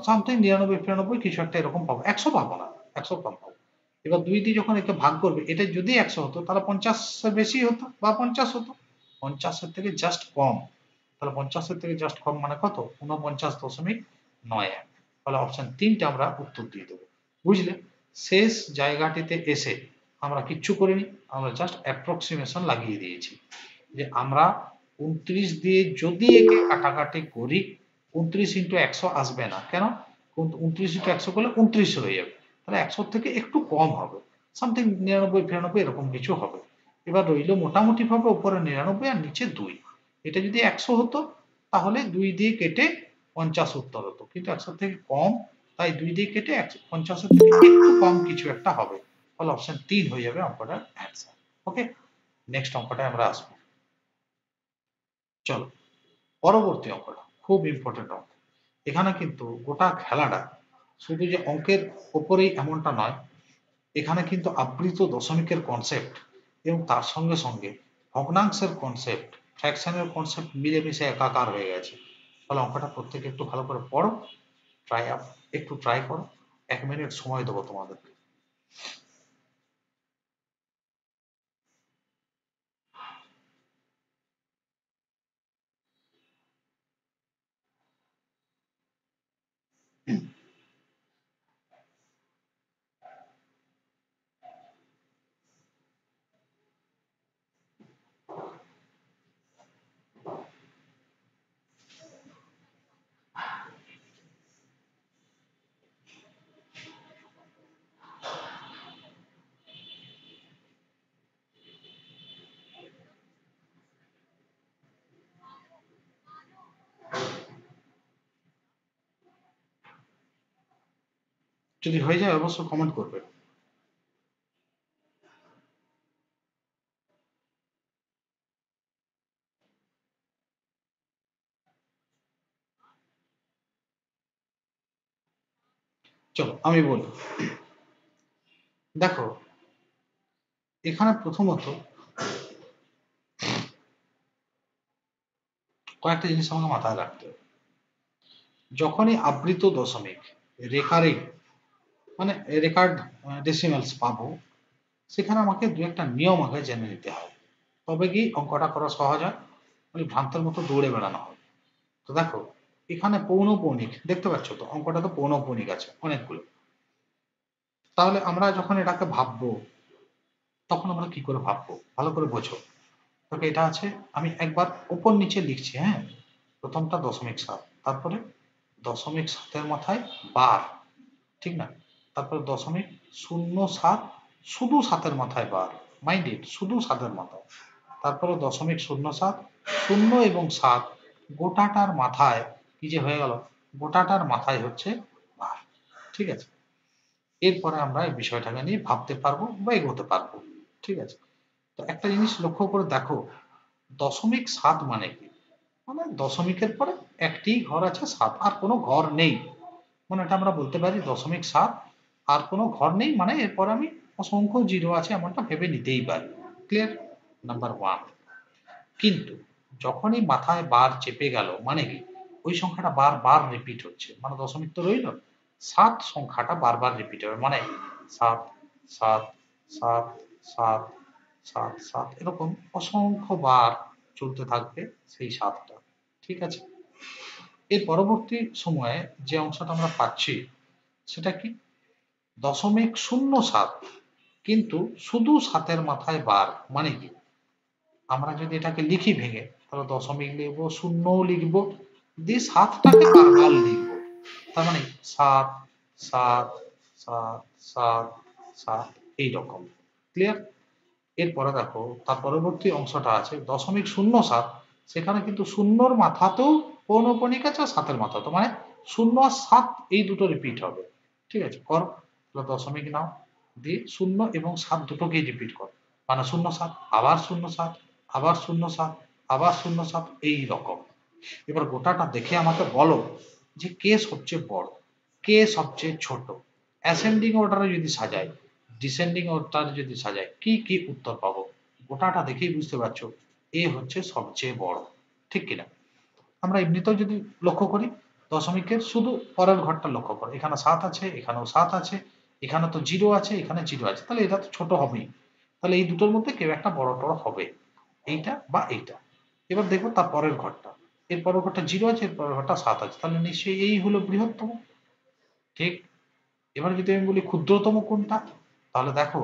[SPEAKER 1] সামথিং 99 কিছু একটা এরকম পাবো, 100 পাবো না, 100 কম পাবো। এবার 2 দিয়ে যখন একে ভাগ করবে, এটা যদি 100 হতো তাহলে 50 এর বেশি হতো বা 50 হতো, 50 এর থেকে জাস্ট কম, তাহলে 50 এর থেকে জাস্ট কম মানে কত? 49.91। তাহলে অপশন 3টা আমরা উত্তর দিয়ে দেবো, বুঝলে? শেষ জায়গাটিতে এসে আমরা কিচ্ছু করিনি, আমরা জাস্ট অ্যাপ্রক্সিমেশন লাগিয়ে দিয়েছি যে আমরা 29 দিয়ে যদি একে কাটাকাটি করি, 29 ইন্টু 100 আসবে না, কেন? 29 ইন্টু 100 করলে 29 হয়ে যাবে, তাহলে 100 থেকে একটু কম হবে, সামথিং 99 এরকম কিছু হবে। এবার রইল মোটামুটি ভাবে উপরে 99 আর নিচে 2। এটা যদি 100 হতো তাহলে 2 দিয়ে কেটে 50 উত্তর হতো, কিন্তু 100 থেকে কম, তাই 2 দিয়ে কেটে 50 এর থেকে একটু কম কিছু একটা হবে, তাহলে অপশন 3 হয়ে যাবে অঙ্কটার অ্যান্সার। ওকে, নেক্সট অঙ্কটায় আমরা আসবো। চলো পরবর্তী অঙ্কটা খুব ইম্পর্টেন্ট অঙ্ক। এখানে কিন্তু গোটা খেলাটা শুধু যে অঙ্কের ওপরেই এমনটা নয়, এখানে কিন্তু আবৃত দশমিকের কনসেপ্ট এবং তার সঙ্গে সঙ্গে ভগ্নাংশের কনসেপ্ট, ফ্র্যাকশনের কনসেপ্ট মিলেমিশে একাকার হয়ে গেছে। ফলে অঙ্কটা প্রত্যেকে একটু ভালো করে পড়ো, একটু ট্রাই করো, 1 মিনিট সময় দেবো তোমাদেরকে। যদি হয়ে যায় অবশ্যই কমেন্ট করবে। চলো আমি বলি, দেখো এখানে প্রথমত কয়েকটা জিনিস আমাকে মাথায় রাখতে হবে। যখনই আবৃত দশমিক রেকারিং মানে রেকার্ড ডেসিমালস পাবো, সেখানে আমাকে দু একটা নিয়ম আগে জেনে নিতে হবে, তবে কি অঙ্কটা করা সহজ হয়, মানে ভ্রান্তের মতো দৌড়ে বেড়ানো হয়। তো দেখো এখানে পৌনঃপুনিক দেখতে পাচ্ছ তো, অঙ্কটা তো পৌনঃপুনিক আছে অনেকগুলো, তাহলে আমরা যখন এটাকে ভাববো তখন আমরা কি করে ভাববো ভালো করে বোঝো। তবে এটা আছে, আমি একবার উপর নিচে লিখছি, হ্যাঁ? প্রথমটা 0.7, তারপরে 0.7-এর মাথায় বার, ঠিক না? তারপরে 0.07, শুধু 7-এর মাথায় বার, মাইন্ড ইট, শুধু 7-এর মাথায়। তারপরে 0.07, 0 এবং 7 গোটাটার মাথায় কি যে হয়ে গেল, গোটাটার মাথায় হচ্ছে বার, ঠিক আছে? এরপরে আমরা এই বিষয়টাকে নিয়ে ভাবতে পারবো বা এগোতে পারবো, ঠিক আছে? তো একটা জিনিস লক্ষ্য করে দেখো, 0.7 মানে কি? মানে দশমিকের পরে একটি ঘর আছে 7, আর কোনো ঘর নেই, মানে এটা আমরা বলতে পারি 0.7 আর কোনো ঘর নেই, মানে এরপর আমি অসংখ্য জিরো আছে এমনটা ভেবে নিতেই পারি। ক্লিয়ার? নাম্বার 1। কিন্তু যখনই মাথায় বার চেপে গেল মানে কি, ওই সংখ্যাটা বারবার রিপিট হচ্ছে, মানে দশমিক তো রইল, 7 সংখ্যাটা বারবার রিপিট হবে, মানে 7 7 7 7 7 7 এরকম অসংখ্য বার চলতে থাকবে সেই 7টা, ঠিক আছে? এর পরবর্তী সময়ে যে অংশটা আমরা পাচ্ছি সেটা কি, 0.07, কিন্তু শুধু 7-এর মাথায় বার, মানে কি আমরা যদি এটাকে লিখি ভেঙে, তাহলে দশমিক লিখবো, শূন্যও লিখবো, দিয়ে 7টাকে বারবার লিখবো, তার মানে 7 7 7 7 7 এইরকম। ক্লিয়ার? এরপরে দেখো তার পরবর্তী অংশটা আছে 0.07, সেখানে কিন্তু শূন্যর মাথাতেও পৌনঃপুনিক আছে আর 7-এর মাথাতেও, মানে 0 আর 7 এই দুটো রিপিট হবে, ঠিক আছে? করো, দশমিক নাও, দিয়ে 0 এবং 7 দুটোকেই রিপিট করো, মানে 0 7 আবার 0 7 আবার 0 7 আবার 0 7, এই রকম। এবার গোটাটা দেখে আমাকে বলো যে কে সবচেয়ে বড়, কে সবচেয়ে ছোট। অ্যাসেন্ডিং অর্ডারে যদি সাজাই, ডিসেন্ডিং অর্ডারে যদি সাজাই, কি কি উত্তর পাবো? গোটাটা দেখেই বুঝতে পারছো এ হচ্ছে সবচেয়ে বড়, ঠিক কিনা? আমরা এমনিতেও যদি লক্ষ্য করি, দশমিকের শুধু পরের ঘরটা লক্ষ্য করো, এখানে 7 আছে, এখানেও 7 আছে, এখানে তো 0 আছে, এখানে 0 আছে, তাহলে এটা তো ছোট হবেই। তাহলে এই দুটোর মধ্যে কেউ একটা বড় টড় হবে, এইটা বা এইটা। এবার দেখো তার পরের ঘরটা, এর পরের ঘরটা 0 আছে, এর পরের ঘরটা 7 আছে, তাহলে নিশ্চয়ই এই হলো বৃহত্তম, ঠিক। এবার যদি আমি বলি ক্ষুদ্রতম কোনটা, তাহলে দেখো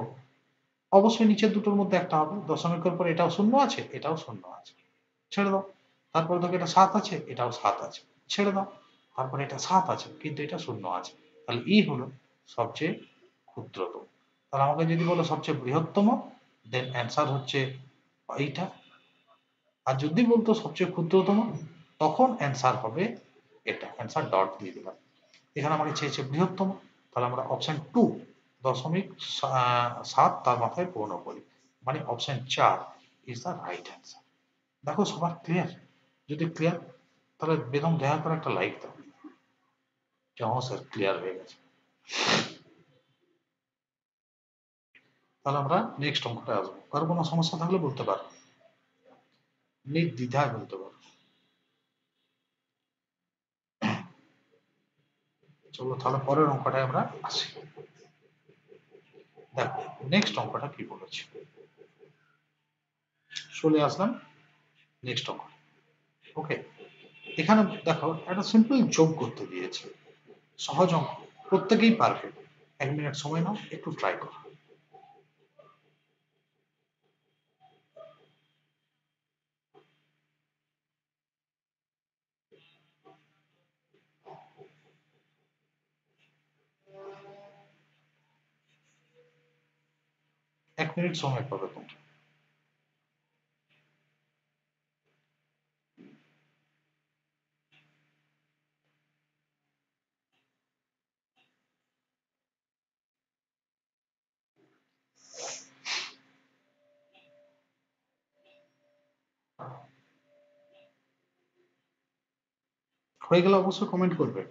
[SPEAKER 1] অবশ্যই নিচের দুটোর মধ্যে একটা হবে, দশমিকের পর এটাও 0 আছে, এটাও 0 আছে, ছেড়ে দাও। তারপরে দেখো এটা 7 আছে, এটাও 7 আছে, ছেড়ে দাও। তারপরে এটা 7 আছে, কিন্তু এটা 0 আছে, তাহলে ই হলো সবচেয়ে ক্ষুদ্রতম। তাহলে আমাকে যদি বলো সবচেয়ে বৃহত্তম, দেন অ্যান্সার হচ্ছে এইটা। আর যদি বলতো সবচেয়ে ক্ষুদ্রতম, তখন অ্যান্সার হবে এটা, অ্যান্সার ডট দিয়ে দিলাম। এখানে আমাকে চেয়েছে বৃহত্তম, তাহলে আমরা অপশন 2 দশমিক 7 তার মাথায় পূর্ণ করি, মানে option 4 is the right answer. দেখো সবার ক্লিয়ার? যদি ক্লিয়ার, তাহলে বেদম দয়া করে একটা লাইক দাও, যে হ্যাঁ স্যার ক্লিয়ার হয়ে গেছে। তাহলে আমরা নেক্সট অঙ্কটা আসবো, কারো কোনো সমস্যা থাকলে বলতে পারো, নির্দ্বিধায় বলতে পারো। চলো তাহলে পরের অঙ্কটায় আমরা আসি। দেখো নেক্সট অঙ্কটা কি বলেছে, চলে আসলাম নেক্সট অঙ্ক। ওকে, এখানে দেখো একটা সিম্পল যোগ করতে দিয়েছে, সহজ অঙ্ক, প্রত্যেকেই পারবে। 1 মিনিট সময় নাও, একটু ট্রাই করো। এক মিনিট সময় পাবে তোমরা। হয়ে গেলে অবশ্যই কমেন্ট করবে।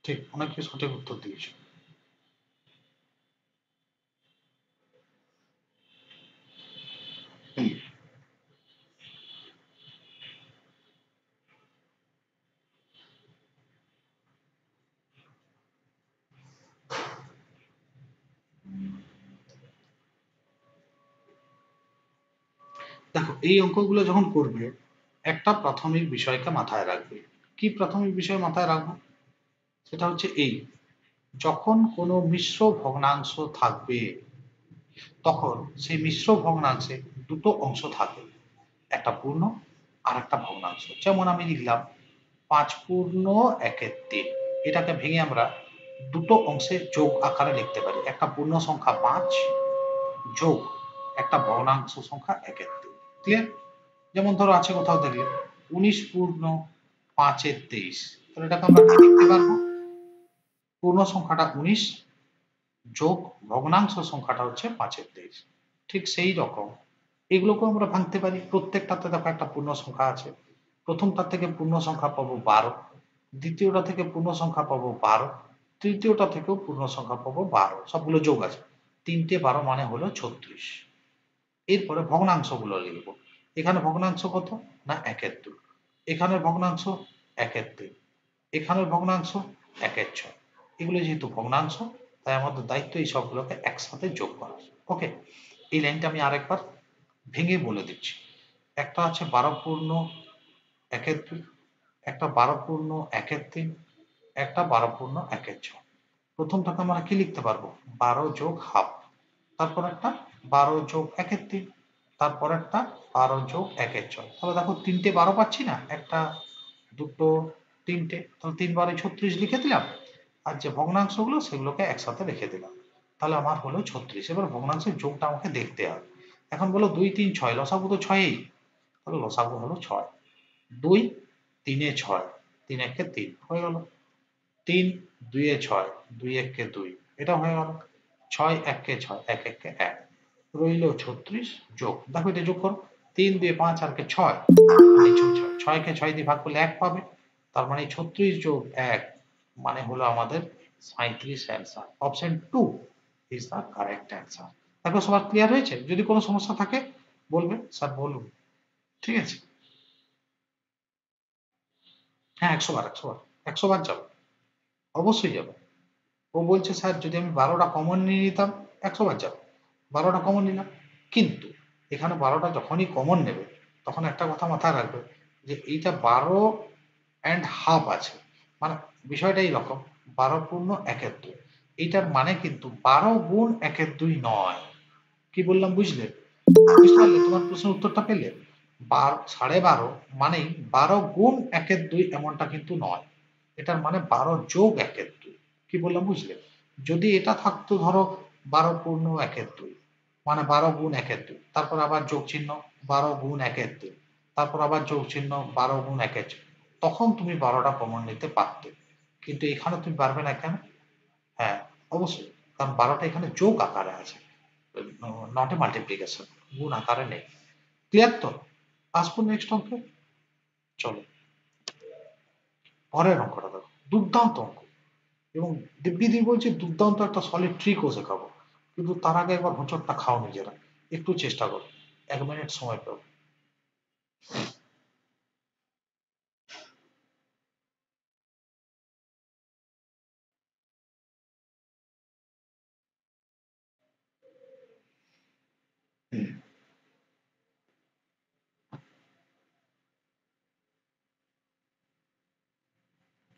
[SPEAKER 1] ঠিক, অনেকে সঠিক উত্তর দিয়েছে। দেখো এই অঙ্কগুলো যখন করবে, একটা প্রাথমিক বিষয়কে মাথায় রাখবে। কি প্রাথমিক বিষয় মাথায় রাখবো? সেটা হচ্ছে এই, যখন কোনো মিশ্র ভগ্নাংশ থাকবে, তখন সেই মিশ্র ভগ্নাংশে দুটো অংশ থাকে, একটা পূর্ণ আর একটা ভগ্নাংশ। যেমন আমি লিখলাম 5 পূর্ণ 1/3, এটাকে ভেঙে আমরা দুটো অংশে যোগ আকারে লিখতে পারি, একটা পূর্ণ সংখ্যা 5 যোগ একটা ভগ্নাংশ সংখ্যা 1/3। ক্লিয়ার? যেমন ধরো আছে কোথাও দেখলে 19 পূর্ণ 5/23, তাহলে এটাকে আমরা কি লিখতে পারবো? পূর্ণ সংখ্যাটা 19 যোগ ভগ্নাংশ সংখ্যাটা হচ্ছে 5/23। ঠিক সেই রকম এগুলোকেও আমরা ভাঙতে পারি, প্রত্যেকটাতে দেখো একটা পূর্ণ সংখ্যা আছে, প্রথমটা থেকে পূর্ণ সংখ্যা পাবো 12, দ্বিতীয়টা থেকে পূর্ণ সংখ্যা পাবো 12, তৃতীয়টা থেকেও পূর্ণ সংখ্যা পাবো 12, সবগুলো যোগ আছে, 3 12 মানে হলো 36। এরপরে ভগ্নাংশগুলো লিখবো, এখানে ভগ্নাংশ কত না 1/2, এখানে ভগ্নাংশ 1/3, এখানের ভগ্নাংশ 1/6। এগুলো যেহেতু ভগ্নাংশ, তাই আমাদের দায়িত্ব এই সবগুলোকে একসাথে যোগ করা। ওকে, এই লাইনটা আমি আরেকবার ভেঙে বলে দিচ্ছি। একটা আছে 12 পূর্ণ 1/2, একটা 12 পূর্ণ 1/3, একটা 12 পূর্ণ 1/6। প্রথমটাকে আমরা কি লিখতে পারবো? 12 যোগ হাফ, তারপর একটা 12 যোগ 1/3, তারপর একটা 12 যোগ 1 ছয়, তাহলে দেখো 3টে 12 পাচ্ছি না, একটা দুটো তিনটে, তাহলে 3 বারে 36 লিখে দিলাম, আর যে ভগ্নাংশগুলো সেগুলোকে একসাথে রেখে দিলাম, তাহলে আমার হলো 36। এবার ভগ্নাংশের যোগটা আমাকে দেখতে হবে। এখন বলো 2 3 6, লসাগু তো 6ই, তাহলে লসাগু হলো 6। 2 3 এ 6, 3 1 এ 3 হয়ে গেল। 3 2 এ 6, 2 1 এ 2, এটা হয়ে গেল। 6 1 এ 6, 1 1 এ 1, রইল 36 যোগ, দেখো এটা যোগ করো। 3 2 5 আর কে 6, 6 কে 6 দিয়ে ভাগ করলে 1 পাবে, তার মানে 36 যোগ 1 মানে হলো আমাদের 37 answer. Option 2 is the correct answer. দেখো সবার ক্লিয়ার হয়েছে? যদি কোনো সমস্যা থাকে বলবে, স্যার বলুন। ঠিক আছে? হ্যাঁ, 100 বার 100 বার 100 বার যাবে, অবশ্যই যাবে। ও বলছে স্যার যদি আমি 12টা কমন নিয়ে নিতাম, 100 বার যাবে। 12টা কমন নিলাম, কিন্তু এখানে 12টা যখনই কমন নেবে তখন একটা কথা মাথায় রাখবে যে এইটা 12 অ্যান্ড হাফ আছে, মানে বিষয়টা এইরকম, 12 পূর্ণ 1/2, এইটার মানে কিন্তু 12 গুণ 1/2 নয়। কি বললাম বুঝলে? বুঝতে পারলে? তোমার প্রশ্নের উত্তরটা পেলে? 12.5 মানেই 12 গুণ 1/2 এমনটা কিন্তু নয়, এটার মানে 12 যোগ 1/2। কি বললাম বুঝলে? যদি এটা থাকতো ধরো 12 পূর্ণ 1/2, মানে 12 গুণ 1/2, তারপর আবার যোগ চিহ্ন 12 গুণ 1/2, তারপর আবার যোগ চিহ্ন 12 গুণ 1/2, তখন তুমি 12টা কমন নিতে পারতে, কিন্তু এখানে তুমি পারবে না কেন? হ্যাঁ, অবশ্যই, কারণ 12টা এখানে যোগ আকারে আছে, নট এ মাল্টিপ্লিকেশন, গুণ আকারে নেই। ক্লিয়ার তো? আসবো নেক্সট অঙ্কে। চলো পরের অঙ্কটা দেখো, দুর্দান্ত অঙ্ক, এবং দিব্যিদি বলছে দুর্দান্ত একটা সলিড ট্রিকও শেখাবো, কিন্তু তার আগে একবার হোঁচটটা খাও নিজেরা, একটু চেষ্টা করো, 1 মিনিট সময় পাবো।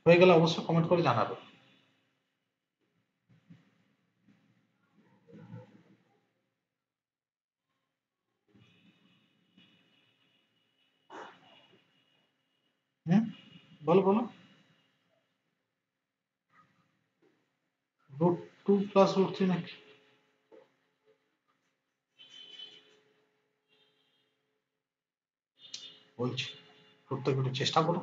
[SPEAKER 1] হয়ে গেলে অবশ্যই কমেন্ট করে জানাবে। হুম, বলো বলো। √2 প্লাস √3 নাকি? বলছি, করতে একটু চেষ্টা করো।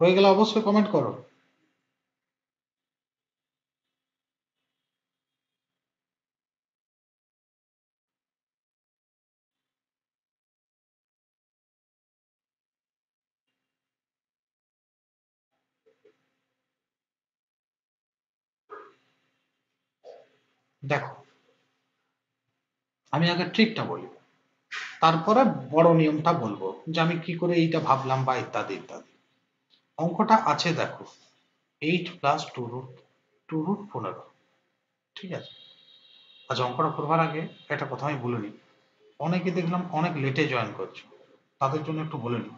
[SPEAKER 1] হয়ে গেলে অবশ্যই কমেন্ট করো। দেখো, আমি আগে ট্রিকটা বলি, তারপরে বড় নিয়মটা বলবো যে আমি কি করে এইটা ভাবলাম বা ইত্যাদি ইত্যাদি। অঙ্কটা আছে দেখো, 8 প্লাস 2√15, ঠিক আছে? আচ্ছা, অঙ্কটা করবার আগে একটা কথা আমি বলে নিই, অনেকে দেখলাম অনেক লেটে জয়েন করছো, তাদের জন্য একটু বলে নিই,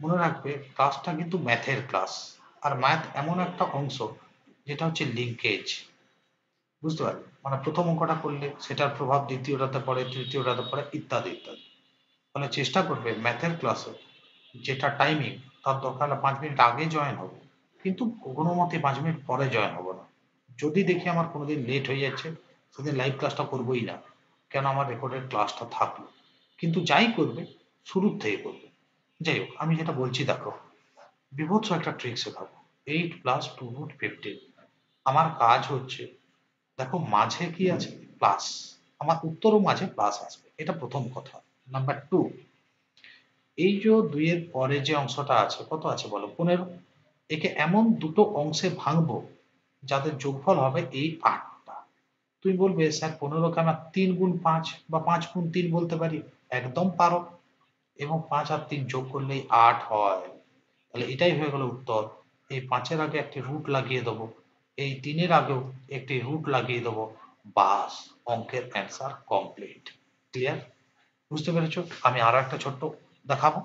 [SPEAKER 1] মনে রাখবে ক্লাসটা কিন্তু ম্যাথের ক্লাস, আর ম্যাথ এমন একটা অংশ যেটা হচ্ছে লিঙ্কেজ, বুঝতে পারলে? মানে প্রথম অঙ্কটা করলে সেটার প্রভাব দ্বিতীয়টাতে পড়ে, তৃতীয়টাতে পড়ে, ইত্যাদি ইত্যাদি। ফলে চেষ্টা করবে ম্যাথের ক্লাসে যেটা টাইমিং, তার দরকার হলে 5 মিনিট আগে জয়েন হবে, কিন্তু কোনো মতে 5 মিনিট পরে জয়েন হবো না। যদি দেখি আমার কোনোদিন লেট হয়ে যাচ্ছে, সেদিন লাইভ ক্লাসটা করবোই না, কেন আমার রেকর্ডেড ক্লাসটা থাকলো। কিন্তু যাই করবে শুরুর থেকে করবে। যাই হোক, আমি যেটা বলছি দেখো, বিভৎস একটা ট্রিক শেখাবো। 8 প্লাস 2√15, আমার কাজ হচ্ছে, দেখো মাঝে কি আছে? প্লাস, আমার উত্তরও মাঝে প্লাস আসবে, এটা প্রথম কথা। নাম্বার 2, এই যে 2 এর পরে যে অংশটা আছে, কত আছে বলো? 15। একে এমন দুটো অংশে ভাঙবো যাদের যোগফল হবে এই 8টা। তুমি বলবে স্যার 15 কে আমরা 3 গুণ 5 বা 5 গুণ 3 বলতে পারি, একদম পারো, এবং 5 আর 3 যোগ করলেই 8 হয়। তাহলে এটাই হয়ে গেল উত্তর। এই 5-এর আগে একটি রুট লাগিয়ে দেবো, এই 3-এর আগেও একটি রুট লাগিয়ে দেবো, বাস অঙ্কের অ্যান্সার কমপ্লিট। ক্লিয়ার? বুঝতে পেরেছো? আমি আরো একটা ছোট্ট দেখাবো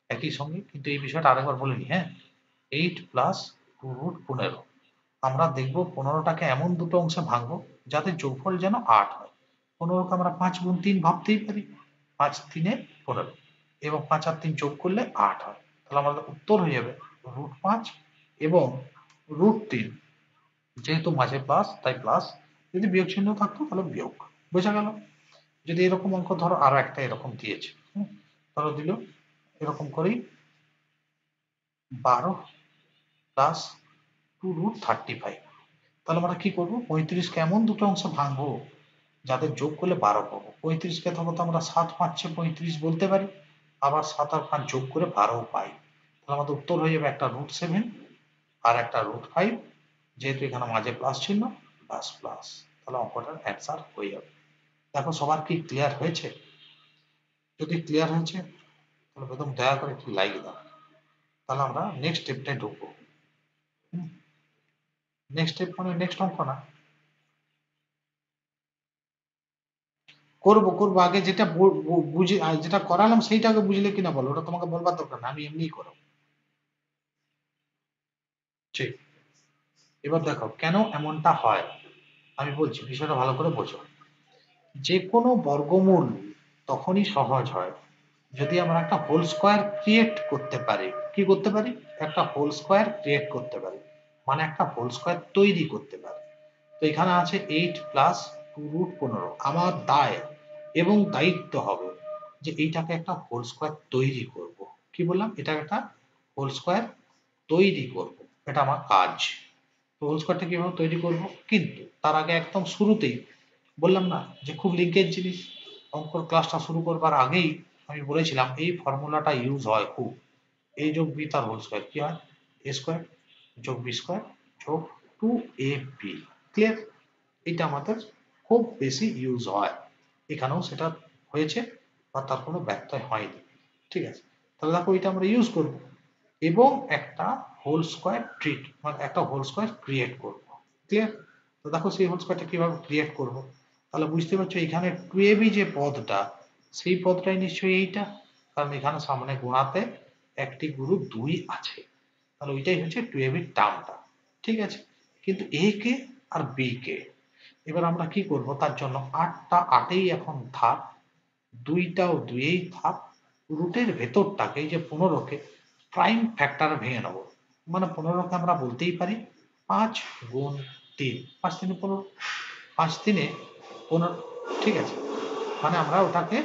[SPEAKER 1] একই সঙ্গে, কিন্তু এই বিষয়টা আরেকবার বলে নি। হ্যাঁ, 8 প্লাস 2 রুট 15। আমরা দেখবো 15টাকে এমন দুটো অংশে ভাঙবো যাতে যোগফল যেন 8 হয়। 15কে আমরা 5 গুণ 3 ভাবতেই পারি, 5 3 15, এবং 5 আর 3 যোগ করলে 8 হয়। তাহলে আমাদের উত্তর হয়ে যাবে √5 এবং √3। যেহেতু মাঝে প্লাস তাই প্লাস, যদি বিয়োগ চিহ্ন থাকতো তাহলে বিয়োগ। বোঝা গেল? যদি এরকম অঙ্ক ধরো আরো একটা এরকম দিয়েছে, ধরো দিল এরকম করেই 12 প্লাস 2√35। তাহলে আমরা কি করবো, 35কে এমন দুটো অংশ ভাঙবো যাদের যোগ করলে 12 পাবো। 35কে ধরো তো আমরা 7 5 35 বলতে পারি, আবার 7 আর 5 যোগ করে 12 পাই। তাহলে আমাদের উত্তর হয়ে যাবে একটা √7 আর একটা √5, যেহেতু এখানে মাঝে প্লাস চিহ্ন, প্লাস প্লাস। তাহলে অঙ্কটার অ্যান্সার হয়ে যাবে। দেখো সবার কি ক্লিয়ার হয়েছে? যদি ক্লিয়ার হয়েছে তাহলে প্রথম দয়া করে একটু লাইক দাও। তাহলে আমরা নেক্সট স্টেপটায় ঢুকবো। নেক্সট স্টেপ মানে নেক্সট অঙ্ক না, করবো করবো, আগে যেটা বুঝে যেটা করালাম সেইটা আগে বুঝলে কিনা বলো, ওটা তোমাকে বলবার দরকার না, আমি এমনিই করো। ঠিক, এবার দেখো কেন এমনটা হয় আমি বলছি, বিষয়টা ভালো করে বোঝো। যে কোনো বর্গমূল তখনই সহজ হয় যদি আমরা একটা হোল স্কোয়ার ক্রিয়েট করতে পারি। কি করতে পারি? একটা হোল স্কোয়ার ক্রিয়েট করতে পারি, মানে একটা হোল স্কোয়ার তৈরি করতে পারি। তো এখানে আছে 8 প্লাস 2√15। আমার দায় এবং দায়িত্ব হবে যে এইটাকে একটা হোল স্কোয়ার তৈরি করব। কি বললাম? এটা একটা হোল স্কোয়ার তৈরি করব, এটা আমার কাজ। তো হোল স্কোয়ারটা কিভাবে তৈরি করব, কিন্তু তার আগে একদম শুরুতেই বললাম না যে খুব লিঙ্কের জিনিস, অঙ্কর ক্লাসটা শুরু করবার আগেই আমি বলেছিলাম এই ফর্মুলাটা ইউজ হয় খুব। a যোগ b তার হোল স্কোয়ার কি হয়? a স্কোয়ার যোগ b স্কোয়ার যোগ 2ab। ক্লিয়ার? এটা আমাদের খুব বেশি ইউজ হয়, এখানেও সেটা হয়েছে বা তার কোনো ব্যত্যয় হয়নি। ঠিক আছে, তাহলে দেখো এটা আমরা ইউজ করব এবং একটা হোল স্কোয়ার ট্রিট মানে একটা হোল স্কোয়ার ক্রিয়েট করব। ক্লিয়ার? তো দেখো সেই হোল স্কোয়ারটা কিভাবে ক্রিয়েট করব, তাহলে বুঝতে পারছো এখানে 2ab যে পদটা, সেই পদটাই নিশ্চয়ই এইটা, কারণ এখানে সামনে গোড়াতে একটি গুরু 2 আছে, তাহলে ওইটাই হচ্ছে 2ab এর টার্মটা। ঠিক আছে, কিন্তু a কে আর b কে এবার আমরা কি করব, তার জন্য 8টা 8এই এখন থাক, 2টাও 2এই থাক, রুটের ভেতরটাকে এই যে 15কে প্রাইম ফ্যাক্টরে ভেঙে নেব। মানে 15কে আমরা বলতেই পারি 5 গুণ 3, 5 3 15, 5 3 15। ঠিক আছে, মানে আমরা ওটাকে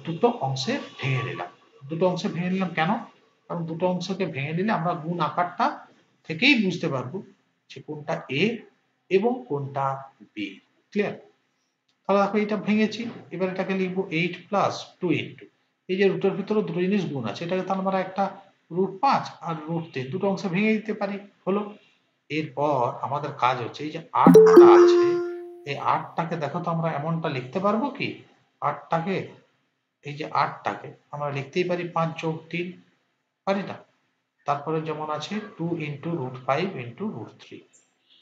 [SPEAKER 1] দুটো অংশে ভেঙে নিলাম। দুটো অংশে ভেঙে নিলাম কেন? কারণ দুটো অংশকে ভেঙে নিলে আমরা গুণ আকারটা থেকেই বুঝতে পারবো যে কোনটা এ এবং কোনটা বি। ক্লিয়ার? তাহলে দেখো এটা ভেঙেছি, এবার এটাকে লিখবো 8 প্লাস 2 ইন্টু, এই যে রুটের ভিতরে দুটো জিনিস গুণ আছে, এটাকে তাহলে আমরা একটা √5 আর √3 দুটো অংশে ভেঙে দিতে পারি, হলো। এরপর আমাদের কাজ হচ্ছে এই যে 8টা আছে, এই 8টাকে দেখো তো আমরা এমনটা লিখতে পারবো কি, 8টাকে এই যে 8টাকে আমরা লিখতেই পারি 5 যোগ 3, পারি না? তারপরে যেমন আছে 2 ইন্টু √5 ইন্টু √3।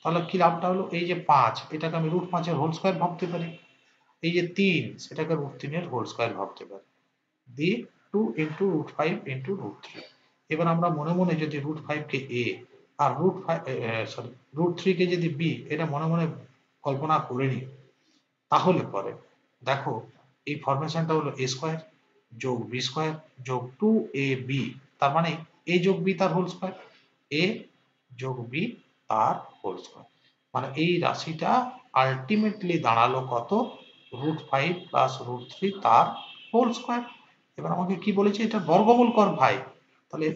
[SPEAKER 1] তাহলে কি লাভটা হলো, এই যে 5 এটাকে আমি √5 এর হোল স্কয়ার ভাবতে পারি, এই যে 3 সেটাকে √3 এর হোল স্কয়ার ভাবতে পারি, দিয়ে 2 ইন্টু √5 ইন্টু √3। এবার আমরা মনে মনে যদি √5 কে a আর √3 কে যদি b, এটা মনে মনে কল্পনা করে নিই, তাহলে পরে দেখো এই ফরমেশনটা হলো a স্কয়ার যোগ b স্কয়ার যোগ 2ab, তার মানে a যোগ b তার হোল স্কয়ার, a যোগ b তার হোল স্কয়ার, মানে এই রাশিটা আলটিমেটলি দাঁড়ালো কত, √5 প্লাস √3 তার হোল স্কয়ার। এবার আমাকে কি বলেছে, এটা বর্গমূল কর ভাই, তাহলে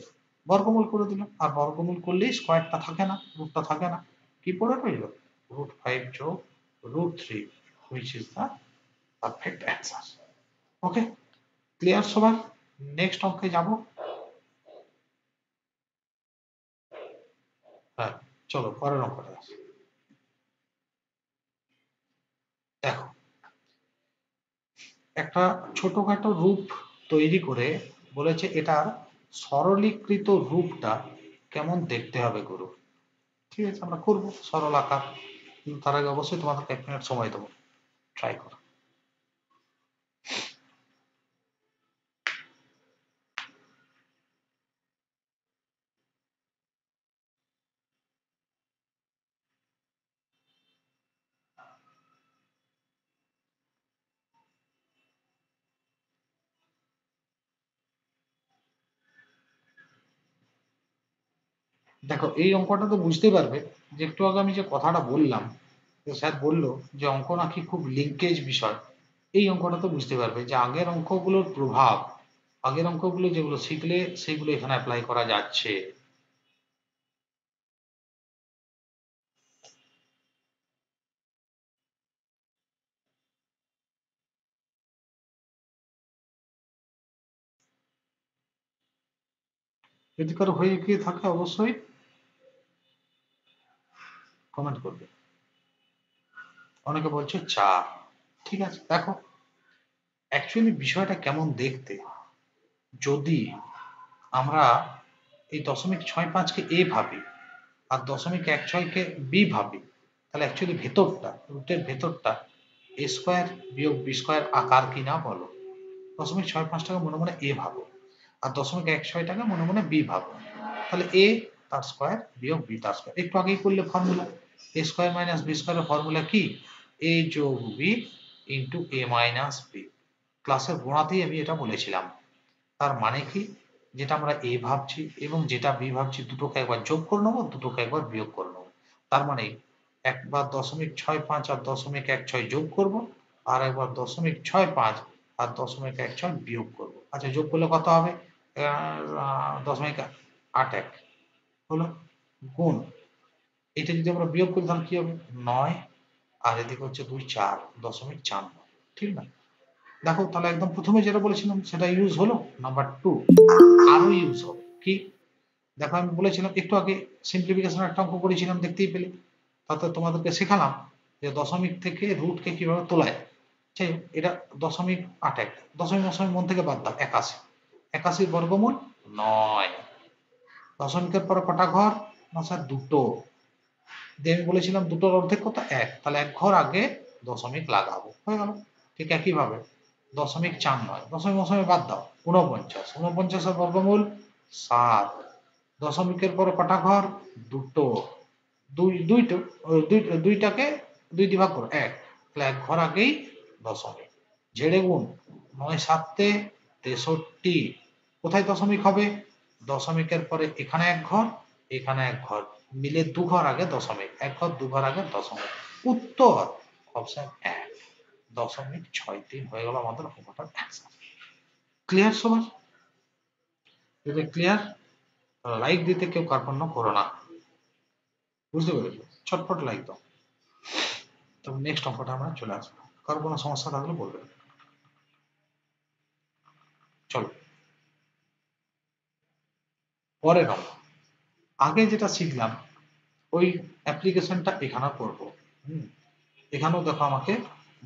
[SPEAKER 1] বর্গমূল করে দিলাম, আর বর্গমূল করলেই স্কয়ারটা থাকে না, রুটটা থাকে না, কি পড়ে রইল, √5 যোগ √3, which is the perfect answer. Okay, clear সবার? নেক্সট অঙ্কে যাব। হ্যাঁ, চলো পরের অঙ্কটা আসি। একটা ছোটখাটো রূপ তৈরি করে বলেছে এটার সরলীকৃত রূপটা কেমন দেখতে হবে গুরু। ঠিক আছে, আমরা করবো সরল আকার, কিন্তু তার আগে অবশ্যই তোমাদেরকে 1 মিনিট সময় দেবো, ট্রাই করো। দেখো এই অঙ্কটা তো বুঝতে পারবে যে একটু আগে আমি যে কথাটা বললাম, স্যার বললো যে অঙ্ক নাকি খুব লিঙ্কেজ বিষয়। এই অঙ্কটা তো বুঝতে পারবে যে আগের অঙ্কগুলোর প্রভাব, আগের অঙ্কগুলো যেগুলো শিখলে সেগুলো এখানে অ্যাপ্লাই করা যাচ্ছে। যদি কারো হয়ে গিয়ে থাকে অবশ্যই কমেন্ট করবে। অনেকে বলছে চা, ঠিক আছে। দেখো অ্যাকচুয়ালি বিষয়টা কেমন দেখতে, যদি আমরা এই 0.65-কে এ ভাবি আর 0.16-কে বি ভাবি, তাহলে অ্যাকচুয়ালি ভেতরটা, রুটের ভেতরটা এ স্কোয়ার বিয়োগ বি স্কোয়ার আকার কিনা বলো। 0.65টাকে মনে মনে এ ভাবো, আর 0.16টাকে মনে মনে বি ভাবো, তাহলে এ তার স্কোয়ার বিয়োগ বি তার স্কোয়ার। একটু আগেই করলে ফর্মুলা, এ স্কোয়ার মাইনাস বি স্কোয়ারের ফর্মুলা কি, এ যোগ বি ইন্টু এ মাইনাস বি। ক্লাসের গোড়াতেই আমি এটা বলেছিলাম। তার মানে কি, যেটা আমরা এ ভাবছি এবং যেটা বি ভাবছি দুটোকে একবার যোগ করে নেবো, দুটোকে একবার বিয়োগ করে নেবো। তার মানে একবার 0.65 আর 0.16 যোগ করব, আর একবার 0.65 আর 0.16 বিয়োগ করব। আচ্ছা যোগ করলে কত হবে, 0.81 হলো, গুণ এটা যদি আমরা বিয়োগ করি তাহলে কি হবে 9, আর এদিকে হচ্ছে 2 4 0.4, ঠিক না? দেখো তাহলে একদম প্রথমে যেটা বলেছিলাম সেটা ইউজ হলো। নাম্বার 2 আরো ইউজ হবে কি, দেখো আমি বলেছিলাম একটু আগে সিম্পলিফিকেশন একটা অঙ্ক করেছিলাম, দেখতেই পেলে। তাতে তোমাদেরকে শেখালাম যে দশমিক থেকে রুটকে কিভাবে তোলায়। ঠিক, এটা 0.81, দশমিক দশমিক মন থেকে বাদ দাও, 81, 81 বর্গমূল 9। দশমিকের পরে কটা ঘর, না স্যার দুটো, দিয়ে আমি বলেছিলাম দুটোর অর্ধেক কত 1, তাহলে 1 ঘর আগে দশমিক লাগাবো, হয়ে গেল। ঠিক একই ভাবে 0.4 নয়, দশমিক দশমিক বাদ দাও 49, 49-এর বর্গমূল 7। দশমিকের পরে কটা ঘর, দুটো, দুইটো, দুইটাকে 2 দিয়ে ভাগ করো 1, তাহলে 1 ঘর আগেই দশমিক। ঝেড়ে গুণ 9 7 63, কোথায় দশমিক হবে, দশমিকের পরে এখানে 1 ঘর, এখানে 1 ঘর, মিলে 2 ঘর আগে দশমিক, 1 ঘর 2 ঘর আগে দশমিক। উত্তর অপশন 1, 0.63 হয়ে গেল আমাদের অঙ্কটার অ্যান্সার। ক্লিয়ার সবার? যদি ক্লিয়ার, লাইক দিতে কেউ কার্পণ্য করো না, বুঝতে পেরেছো? ছটফট লাইক দাও। তবে নেক্সট অঙ্কটা আমরা চলে আসবো, কারো কোনো সমস্যা থাকলে বলবে। চলো পরের অঙ্ক। আগে যেটা শিখলাম ওই অ্যাপ্লিকেশনটা এখানেও করবো। এখানেও দেখো আমাকে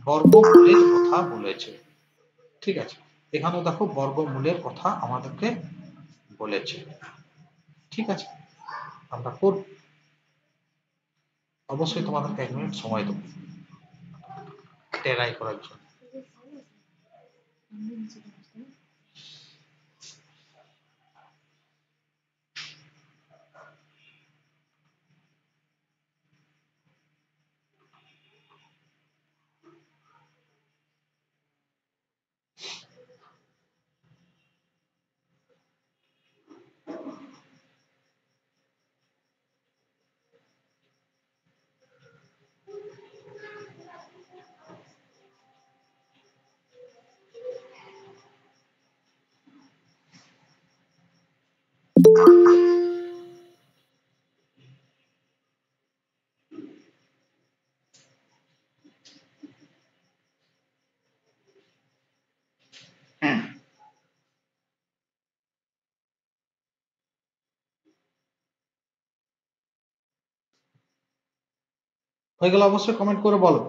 [SPEAKER 1] বর্গমূলের কথা বলেছে, ঠিক আছে। এখানেও দেখো বর্গমূলের কথা আমাদেরকে বলেছে, ঠিক আছে। আমরা করব, অবশ্যই তোমাদেরকে 1 মিনিট সময় দেবো টেরাই করার জন্য। হয়ে গেলে অবশ্যই কমেন্ট করে বলো।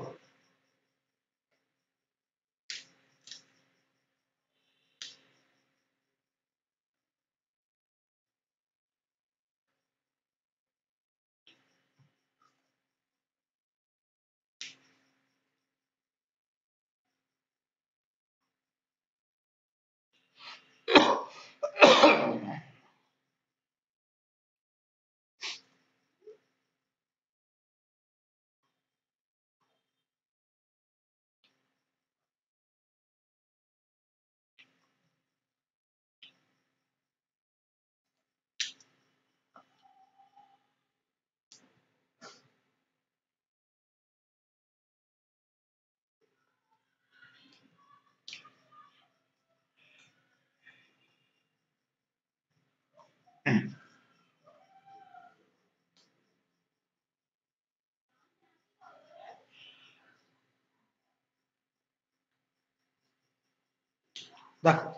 [SPEAKER 1] দেখো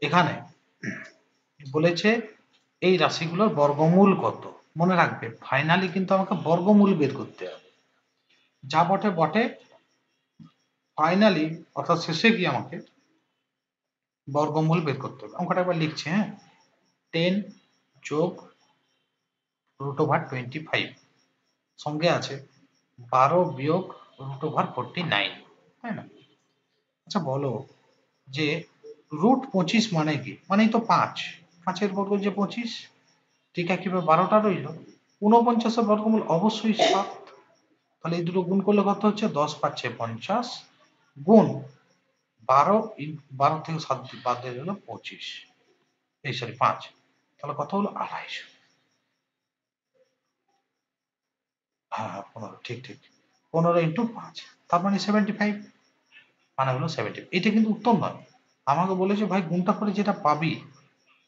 [SPEAKER 1] এখানে বলেছে এই রাশিগুলোর বর্গমূল কত। মনে রাখবে ফাইনালি কিন্তু আমাকে বর্গমূল বের করতে হবে, যা বটে বটে, ফাইনালি অর্থাৎ শেষে গিয়ে আমাকে বর্গমূল বের করতে হবে। অঙ্কটা একবার লিখছি, হ্যাঁ। 10 যোগ √25 সঙ্গে আছে 12 বিয়োগ √49, তাই না? আচ্ছা বলো যে √25 মানে কি? মানেই তো 5, 5 বর্গ যে 25, ঠিক একইভাবে 12টা রইল। 49 বর্গমূল অবশ্যই 7, তাহলে এই দুটো গুণ করলে কত হচ্ছে? 10 5 50 গুণ 12, 12 থেকে 7 বাদ দিয়ে দিল 25, এই সরি 5, তাহলে কত হলো? 28। হ্যাঁ হ্যাঁ 15, ঠিক ঠিক, 15 ইন্টু 5, তার মানে 75, মানে হলো 70। এটা কিন্তু উত্তর নয়, আমাকে বলেছে ভাই গুণটা করে যেটা পাবি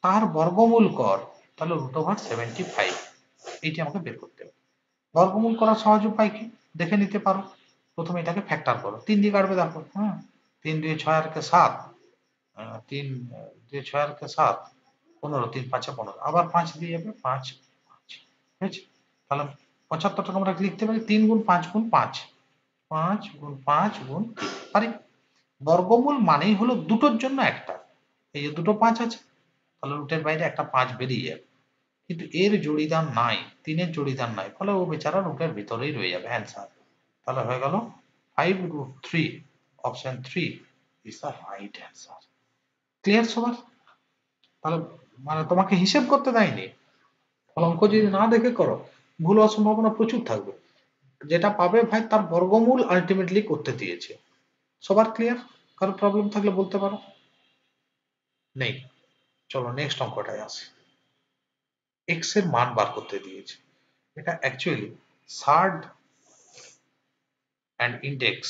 [SPEAKER 1] তার বর্গমূল কর, তাহলে √75, এইটি আমাকে বের করতে হবে। বর্গমূল করার সহজ উপায় কি দেখে নিতে পারো। প্রথমে এটাকে ফ্যাক্টর করো, 3 দিয়ে কাটবে দেখো, হ্যাঁ। 3 2 6 আর কে 7, 3 2 6 আর কে 7, 15, 3 5 15, আবার 5 দিয়ে যাবে, 5 5, ঠিক আছে? তাহলে 75টাকে আমরা লিখতে পারি 3 গুণ 5 গুণ 5, 5 গুণ 5 গুণ 3 পারি। বর্গমূল মানেই হলো দুটোর জন্য একটা, এই যে দুটো 5 আছে, তাহলে রুটের বাইরে একটা 5 বেরিয়ে যাবে, কিন্তু এর জড়িদান নাই, 3-এর জড়িদান নাই, ফলে ও বেচারা রুটের ভিতরেই রয়ে যাবে অ্যান্সার। তাহলে হয়ে গেল 5√3, option 3 is the right answer. Clear সবার? তাহলে মানে তোমাকে হিসেব করতে দেয়নি, ফলে অঙ্ক যদি না দেখে করো ভুল হওয়ার সম্ভাবনা প্রচুর থাকবে। যেটা পাবে ভাই তার বর্গমূল আলটিমেটলি করতে দিয়েছে। সবার ক্লিয়ার? কারো প্রবলেম থাকলে বলতে পারো। নেই? চলো নেক্সট অঙ্কটায় আসি। এক্স এর মান বার করতে দিয়েছে। এটা অ্যাকচুয়ালি সার্ড অ্যান্ড ইন্ডেক্স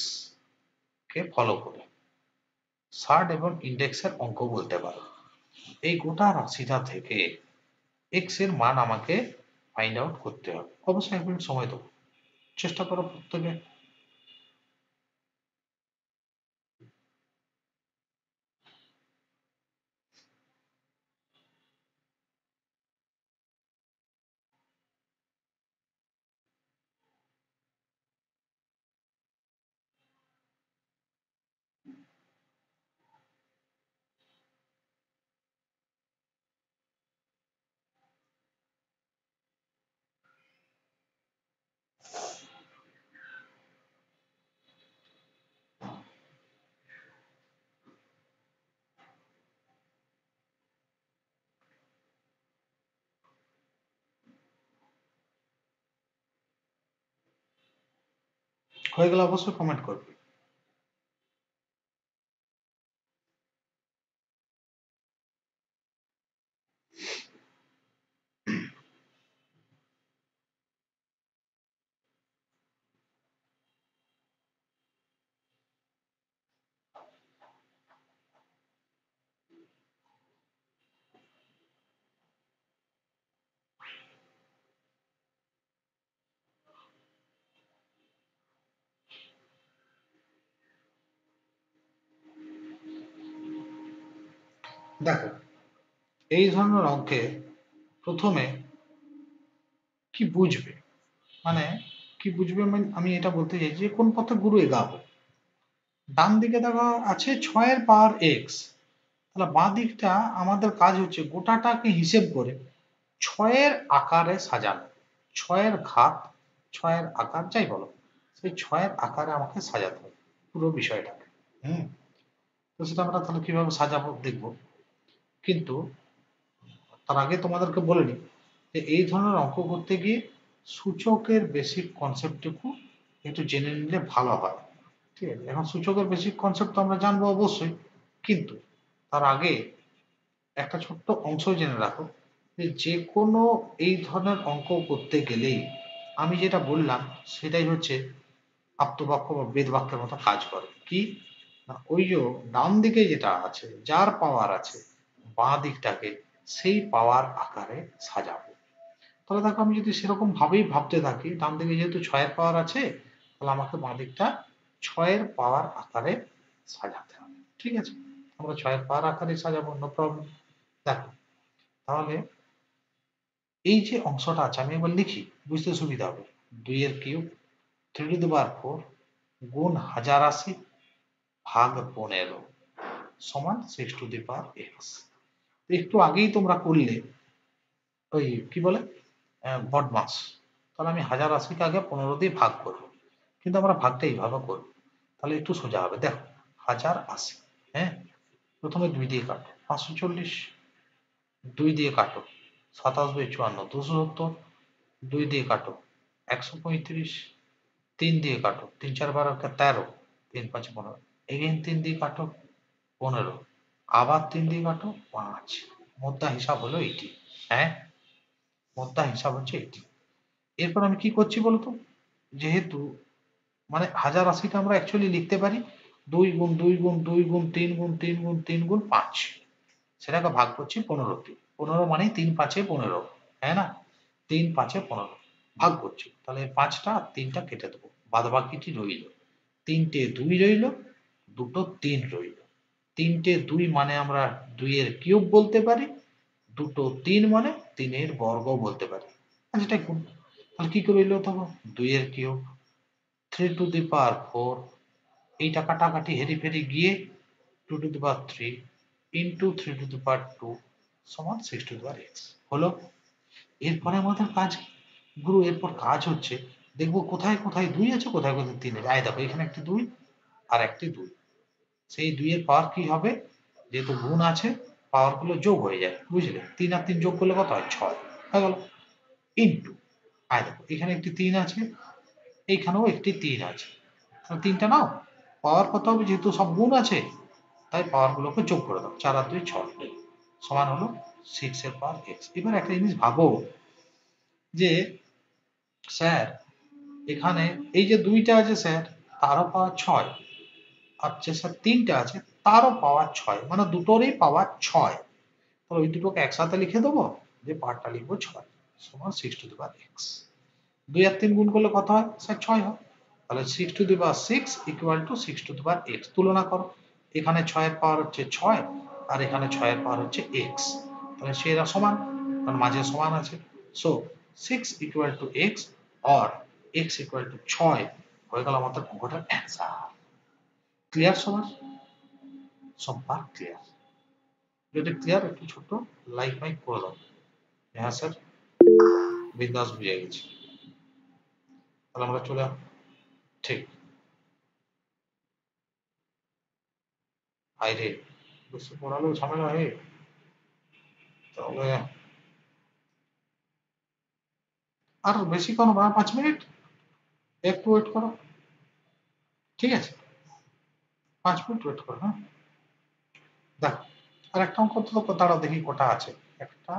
[SPEAKER 1] কে ফলো করে সার্ড এবং ইন্ডেক্সের অঙ্ক বলতে পারো। এই গোটা রাশিটা থেকে এক্স এর মান আমাকে ফাইন্ড আউট করতে হবে। অবশ্যই 1 মিনিট সময় দেবো, চেষ্টা করো প্রত্যেকে। হয়ে গেলে অবশ্যই কমেন্ট করবে। দেখো এই ধরনের অঙ্কে প্রথমে কি বুঝবে, মানে কি বুঝবে মানে আমি এটা বলতে চাইছি যে কোন পথে গুরু এগাবো। ডান দিকে দেখা আছে 6-এর পাওয়ার এক্স, তাহলে বাঁ দিকটা আমাদের কাজ হচ্ছে গোটাটাকে হিসেব করে 6-এর আকারে সাজানো। 6-এর ঘাত, 6-এর আকার যাই বলো, সেই 6-এর আকারে আমাকে সাজাতে হবে পুরো বিষয়টাকে। হুম, তো সেটা আমরা তাহলে কিভাবে সাজাবো দেখবো। কিন্তু তার আগে তোমাদেরকে বলে নিই যে এই ধরনের অঙ্ক করতে গিয়ে সূচকের বেসিক কনসেপ্টটুকু একটু জেনে নিলে ভালো হয়। ঠিক আছে, এখন সূচকের বেসিক কনসেপ্ট তো আমরা জানবো অবশ্যই, কিন্তু তার আগে একটা ছোট্ট অংশ জেনে রাখো যে যে কোনো এই ধরনের অঙ্ক করতে গেলেই আমি যেটা বললাম সেটাই হচ্ছে আপ্তবাক্য বা বেদ বাক্যের মতো কাজ করে। কি না, ওই যে ডান দিকে যেটা আছে যার পাওয়ার আছে বাঁ দিকটাকে সেই পাওয়ার আকারে সাজাবো। তাহলে দেখো আমি যদি সেরকম ভাবেই ভাবতে থাকি, ডান দিকে যেহেতু 6-এর পাওয়ার আছে, তাহলে আমাকে বাঁ দিকটা ছয়ের পাওয়ার আকারে সাজাতে হবে। ঠিক আছে, আমরা ছয়ের পাওয়ার আকারে সাজাবো, নো প্রবলেম। দেখো তাহলে এই যে অংশটা আছে আমি এবার লিখি, বুঝতে সুবিধা হবে। 2 এর কিউব 3^4 গুণ 1080 ভাগ 15 সমান 6^x। একটু আগেই তোমরা করলে ওই কি বলে বদমাস, তাহলে আমি 1080 কে আগে 15 দিয়ে ভাগ করবো, কিন্তু আমরা ভাগটা এইভাবে করবো, তাহলে একটু সোজা হবে। দেখো 1080, হ্যাঁ, প্রথমে 2 দিয়ে কাটো, 540, 2 দিয়ে কাটো, 27×54 270, 2 দিয়ে কাটো 135, 3 দিয়ে কাটো, 3 4 12 13, 3 5 15, এগেইন 3 দিয়ে কাটো 15, আবার 3 দিয়ে কাটো 5, মোদ্দা হিসাব হলো এটি। হ্যাঁ, মোদ্দা হিসাব হচ্ছে এটি। এরপর আমি কি করছি বলতো, যেহেতু মানে 1080টা আমরা অ্যাকচুয়ালি লিখতে পারি 2 গুণ 2 গুণ 2 গুণ 3 গুণ 3 গুণ 3 গুণ 5, সেটাকে ভাগ করছি 15 তে। 15 মানে 3 5 এ 15, হ্যাঁ না, 3 5 এ 15 ভাগ করছি, তাহলে 5টা আর 3টা কেটে দেবো, বাদ বাকিটি রইল। 3টে 2 রইল, দুটো 3 রইল। 3টে 2 মানে আমরা 2 এর কিউব বলতে পারি, দুটো 3 মানে 3 এর বর্গ বলতে পারি। আচ্ছা এটাই গুণ, তাহলে কি করে রইল তখন 2 এর কিউব 3^4, এইটা কাটাকাটি হেরি গিয়ে 2^3 ইন্টু 3^2 সমান 6^x হলো। এরপরে আমাদের কাজ গুরু, এরপর কাজ হচ্ছে দেখবো কোথায় কোথায় 2 আছে, কোথায় কোথায় 3 আছে। আয় দেখো এখানে একটি 2 আর একটি 2, সেই 2 এর পাওয়ার কি হবে, যেহেতু গুণ আছে পাওয়ার গুলো যোগ হয়ে যায়, বুঝলে, 3 আর 3 যোগ করলে কত হয় 6 হয়ে গেল, ইন্টু আয় দেখো এখানে একটি 3 আছে, এইখানেও একটি 3 আছে, তাহলে 3টা নাও, পাওয়ার কত হবে, যেহেতু সব গুণ আছে তাই পাওয়ার গুলোকে যোগ করে দাও, 4 আর 2 6 সমান হলো 6 এর পাওয়ার x। এবার একটা জিনিস ভাবো যে স্যার এখানে এই যে 2টা আছে স্যার তারও পাওয়ার 6, আর যে স্যার 3টা আছে তারও পাওয়ার 6, মানে দুটোরই পাওয়ার 6, তাহলে ওই দুটোকে একসাথে লিখে দেবো, যে পাওয়ারটা লিখবো 6 সমান 6^x। 2 আর 3 গুণ করলে কত হয় স্যার 6 হয়, তাহলে 6^6 ইকুয়াল টু 6^x। তুলনা করো, এখানে 6 এর পাওয়ার হচ্ছে 6 আর এখানে 6 এর পাওয়ার হচ্ছে x, তাহলে সেরা সমান, কারণ মাঝে সমান আছে। So 6 equal to x or x equal to 6 হয়ে গেল আমাদের অঙ্কটার অ্যান্সার। ক্লিয়ার সবার? সবার ক্লিয়ার? যদি ক্লিয়ার একটু ছোট লাইক মাইক করে দাও। হ্যাঁ স্যার বিন্দাস বুঝে গেছি, তাহলে আমরা চলে ঠিক আইরে বেশি পড়ালেও ঝামেলা হয়ে, তাহলে আর বেশিক্ষণ না, 5 মিনিট একটু ওয়েট করো, ঠিক আছে, 5 মিনিট ওয়েট করো। হ্যাঁ দেখো আর একটা অঙ্ক তো দাঁড়াও দেখি কটা আছে, একটা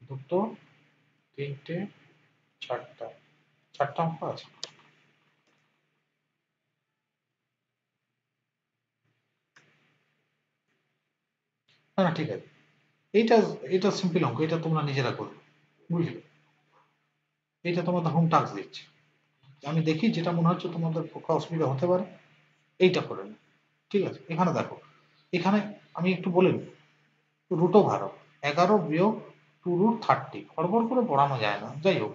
[SPEAKER 1] দুটো 3টে 4টা, 4টা অঙ্ক আছে। না না ঠিক আছে, এইটা এটা সিম্পল অঙ্ক, এটা তোমরা নিজেরা করবে, বুঝলে, এটা তোমাদের হোম টাস্ক দিচ্ছি, আমি দেখি যেটা মনে হচ্ছে তোমাদের পক্ষে অসুবিধা হতে পারে এইটা করে নি। ঠিক আছে, এখানে দেখো, এখানে আমি একটু বলে নিই, রুটও ভালো, 11 - 2√30 হড়বড় করে পড়ানো যায় না, যাই হোক,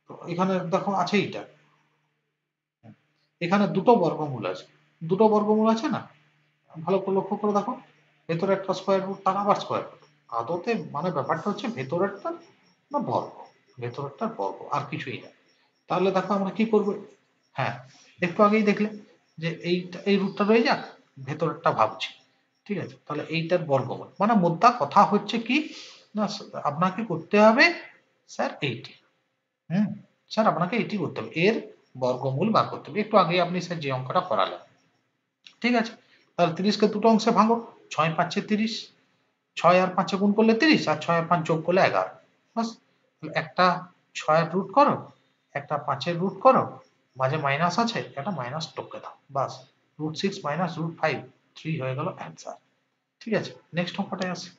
[SPEAKER 1] তো এখানে দেখো আছে এইটা, এখানে দুটো বর্গমূল আছে, দুটো বর্গমূল আছে না, ভালো করে লক্ষ্য করে দেখো, ভেতরে একটা স্কোয়ার রুট তার আবার স্কোয়ার রুট, আদতে মানে ব্যাপারটা হচ্ছে ভেতরেরটা না বর্গ, ভেতরেরটার বর্গ আর কিছুই না। তাহলে দেখো আমরা কি করবো, হ্যাঁ একটু আগেই দেখলে যে এইটা এই রুটটা রয়ে যাক, ভেতরেরটা ভাবছি, ঠিক আছে, তাহলে এইটার বর্গমূল, মানে মোদ্দা কথা হচ্ছে কি না, আপনাকে করতে হবে স্যার এইটি, স্যার আপনাকে এটি করতে হবে, এর বর্গমূল বার করতে হবে। একটু আগে আপনি স্যার যে অঙ্কটা করালেন, ঠিক আছে, তাহলে 30কে দুটো অংশে ভাঙো, 6 × 5 = 30, 6 আর 5 গুণ করলে 30, আর 6 আর 5 যোগ করলে 11, বাস, একটা 6 এর রুট করো, একটা 5 এর রুট করো, মাঝে মাইনাস আছে একটা মাইনাস টপকে দাও, বাস, √6 - √5 3 হয়ে গেল অ্যান্সার। ঠিক আছে, নেক্সট অঙ্কটায় আসি,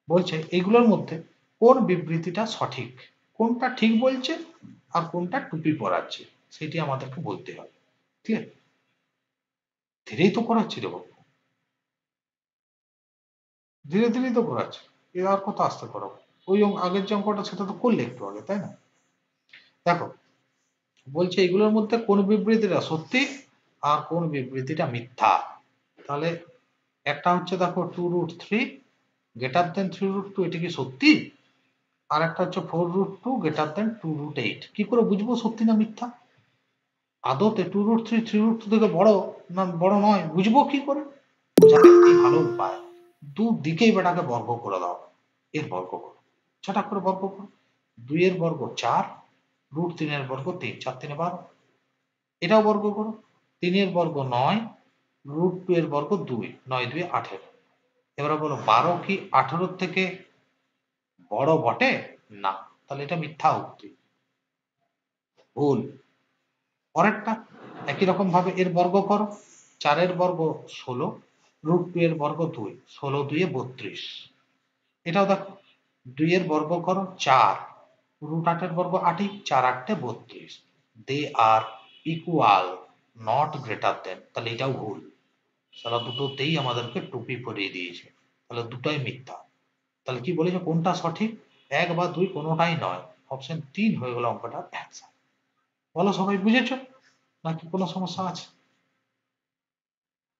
[SPEAKER 1] বলছে এইগুলোর মধ্যে কোন বিবৃতিটা সঠিক, কোনটা ঠিক বলছে আর কোনটা টুপি পড়াচ্ছে সেটি আমাদেরকে বলতে হবে। ক্লিয়ার? ধীরেই তো করাচ্ছি রে বাবু, ধীরে ধীরেই তো করাচ্ছি, এর আর কত আস্তে করাবো? ওই আগের যে অঙ্কটা সেটা তো করলে একটু আগে, তাই না? দেখো বলছে এগুলোর মধ্যে কোন বিবৃতিটা সত্যি আর কোন বিবৃতিটা মিথ্যা। তাহলে একটা হচ্ছে দেখো 2√3 গ্রেটার দেন 3√2, এটা কি সত্যি? আর একটা হচ্ছে 4√2 গ্রেটার দেন 2√8। কি করে বুঝবো সত্যি না মিথ্যা? আদতে 2√3 3√2 থেকে বড় না বড় নয় বুঝবো কি করে? বোঝার একটি ভালো উপায়, দুদিকেই বেটাকে বর্গ করে দাও, এর বর্গ করো, ছটা করে বর্গ করো। 2 এর বর্গ 4, √3 এর বর্গ 3, 4 3 12, এটাও বর্গ করো। 3 এর বর্গ 9, √2 এর বর্গ 2, 9 2 18। এবারে বলো 12 কি 18 থেকে বড় বটে? না, তাহলে এটা মিথ্যা উক্তি, ভুল। পরেরটা একই রকম ভাবে এর বর্গ করো। 4 এর বর্গ 16, √2 এর বর্গ 2, 16 2 32। এটাও দেখো 2 এর বর্গ করো 4, √8 এর বর্গ 8, 4 8 32। They are equal, not greater than, তাহলে এটাও ভুল। সারা দুটোতেই আমাদেরকে টুপি পরিয়ে দিয়েছে, তাহলে দুটাই মিথ্যা। তাহলে কি বলেছে কোনটা সঠিক? 1 বা 2 কোনোটাই নয়, অপশন 3 হয়ে গেল অঙ্কটার অ্যান্সার। বলো সবাই বুঝেছো নাকি কোনো সমস্যা আছে?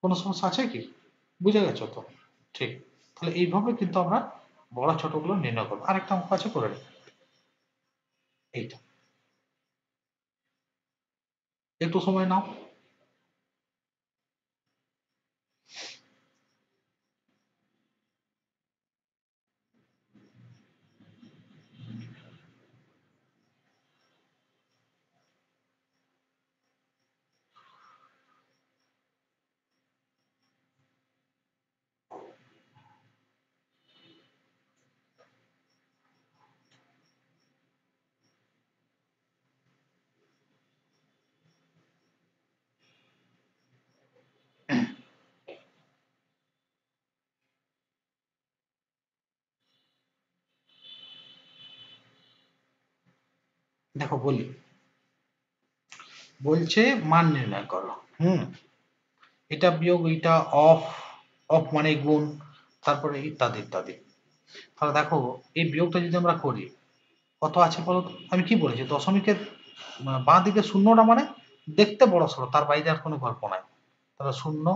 [SPEAKER 1] কোনো সমস্যা আছে কি? বুঝে গেছো তো? ঠিক। তাহলে এইভাবে কিন্তু আমরা বড় ছোট গুলো নির্ণয় করবো। আরেকটা অঙ্ক আছে, করে নিই এইটা, একটু সময় নাও। দেখো বলি, বলছে মান নির্ণয় করো। এটা বিয়োগ এটা, অফ, অফ মানে গুণ, তারপরে ইত্যাদি ইত্যাদি। তাহলে দেখো এই বিয়োগটা যদি আমরা করি কত আছে বলো তো? আমি কি বলেছি দশমিকের বাঁ দিকে শূন্যটা মানে দেখতে বড় সড়ো, তার বাইরে আর কোনো গল্প নাই। তাহলে 0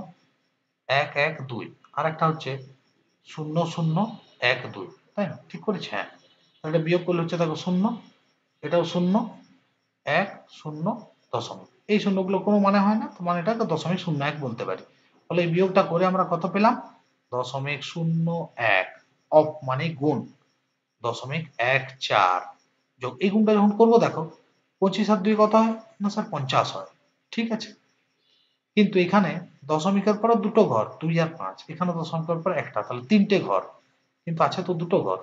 [SPEAKER 1] 1 1 2, আর একটা হচ্ছে 0 0 1 2, তাই না? ঠিক করেছি? হ্যাঁ। তাহলে বিয়োগ করলে হচ্ছে দেখো 0, এটাও 0 1 0 দশমিক, এই শূন্যগুলো কোনো মানে হয় না, তো মানে এটাকে 0.01 বলতে পারি। ফলে এই বিয়োগটা করে আমরা কত পেলাম? 0.01, অফ মানে গুণ, 0.14 যোগ এই গুণটা যখন করবো দেখো 25 আর 2 কত হয় না স্যার? 50 হয়। ঠিক আছে, কিন্তু এখানে দশমিকের পরে দুটো ঘর 2 আর 5, এখানে দশমিকের পর একটা, তাহলে তিনটে ঘর, কিন্তু আছে তো দুটো ঘর,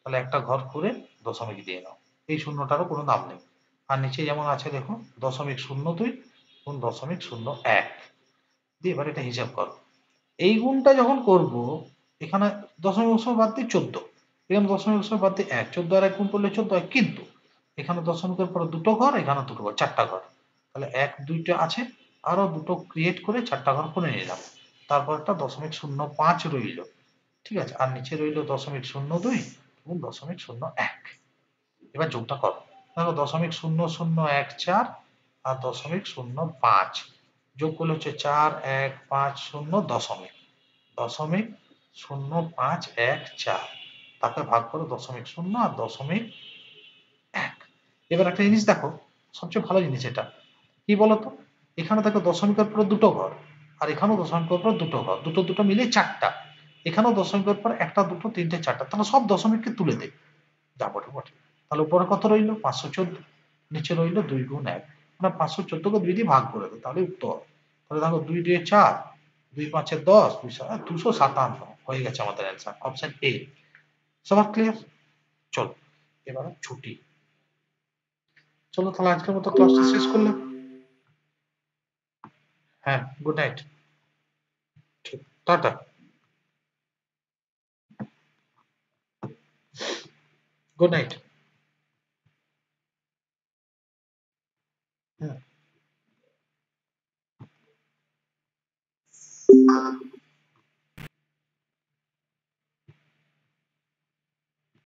[SPEAKER 1] তাহলে একটা ঘর করে দশমিক দিয়ে নাও, এই শূন্যটারও কোনো দাম নেই। আর নিচে যেমন আছে দেখো 0.02 গুণ 0.01 দিয়ে এবার এটা হিসাব করো। এই গুণটা যখন করব এখানে দশমিক অংশ বাদ দিয়ে 14, এখানে দশমিক অংশ বাদ দিয়ে 1, 14 আর 1 গুণ করলে 14 হয়, কিন্তু এখানে দশমিকের পরে দুটো ঘর, এখানে দুটো ঘর, চারটা ঘর, তাহলে 1 2টা আছে, আরো দুটো ক্রিয়েট করে চারটা ঘর করে নিলাম, তারপর একটা 0.05 রইল। ঠিক আছে, আর নিচে রইল 0.02 এবং 0.01। এবার যোগটা করো, দেখো 0.0014 আর 0.05 যোগ করলে হচ্ছে 4 1 5 0 দশমিক, 0.0514, তাকে ভাগ করো 0.0 আর 0.1। এবার একটা জিনিস দেখো, সবচেয়ে ভালো জিনিস এটা কি বলতো, এখানে দেখো দশমিকের পর দুটো ঘর, আর এখানেও দশমিকের পর দুটো ঘর, দুটো দুটো মিলে চারটা, এখানেও দশমিকের পর একটা দুটো তিনটে চারটা, তাহলে সব দশমিককে তুলে দেয়, যা বটে বটে। তাহলে উপরে কত রইল? 514, নিচে রইল 2 গুণ 1, মানে 514 কে 2 দিয়ে ভাগ করে দেয়, তাহলে উত্তর। তাহলে দেখো 2 2 4, 2 5 10, 257 হয়ে গেছে আমাদের অ্যান্সার, অপশন এ। সবার ক্লিয়ার? চলো এবার ছুটি। চলো তাহলে আজকের মতো ক্লাসটা শেষ করলাম। হ্যাঁ, গুড নাইট। ঠিক, টাটা। Good night.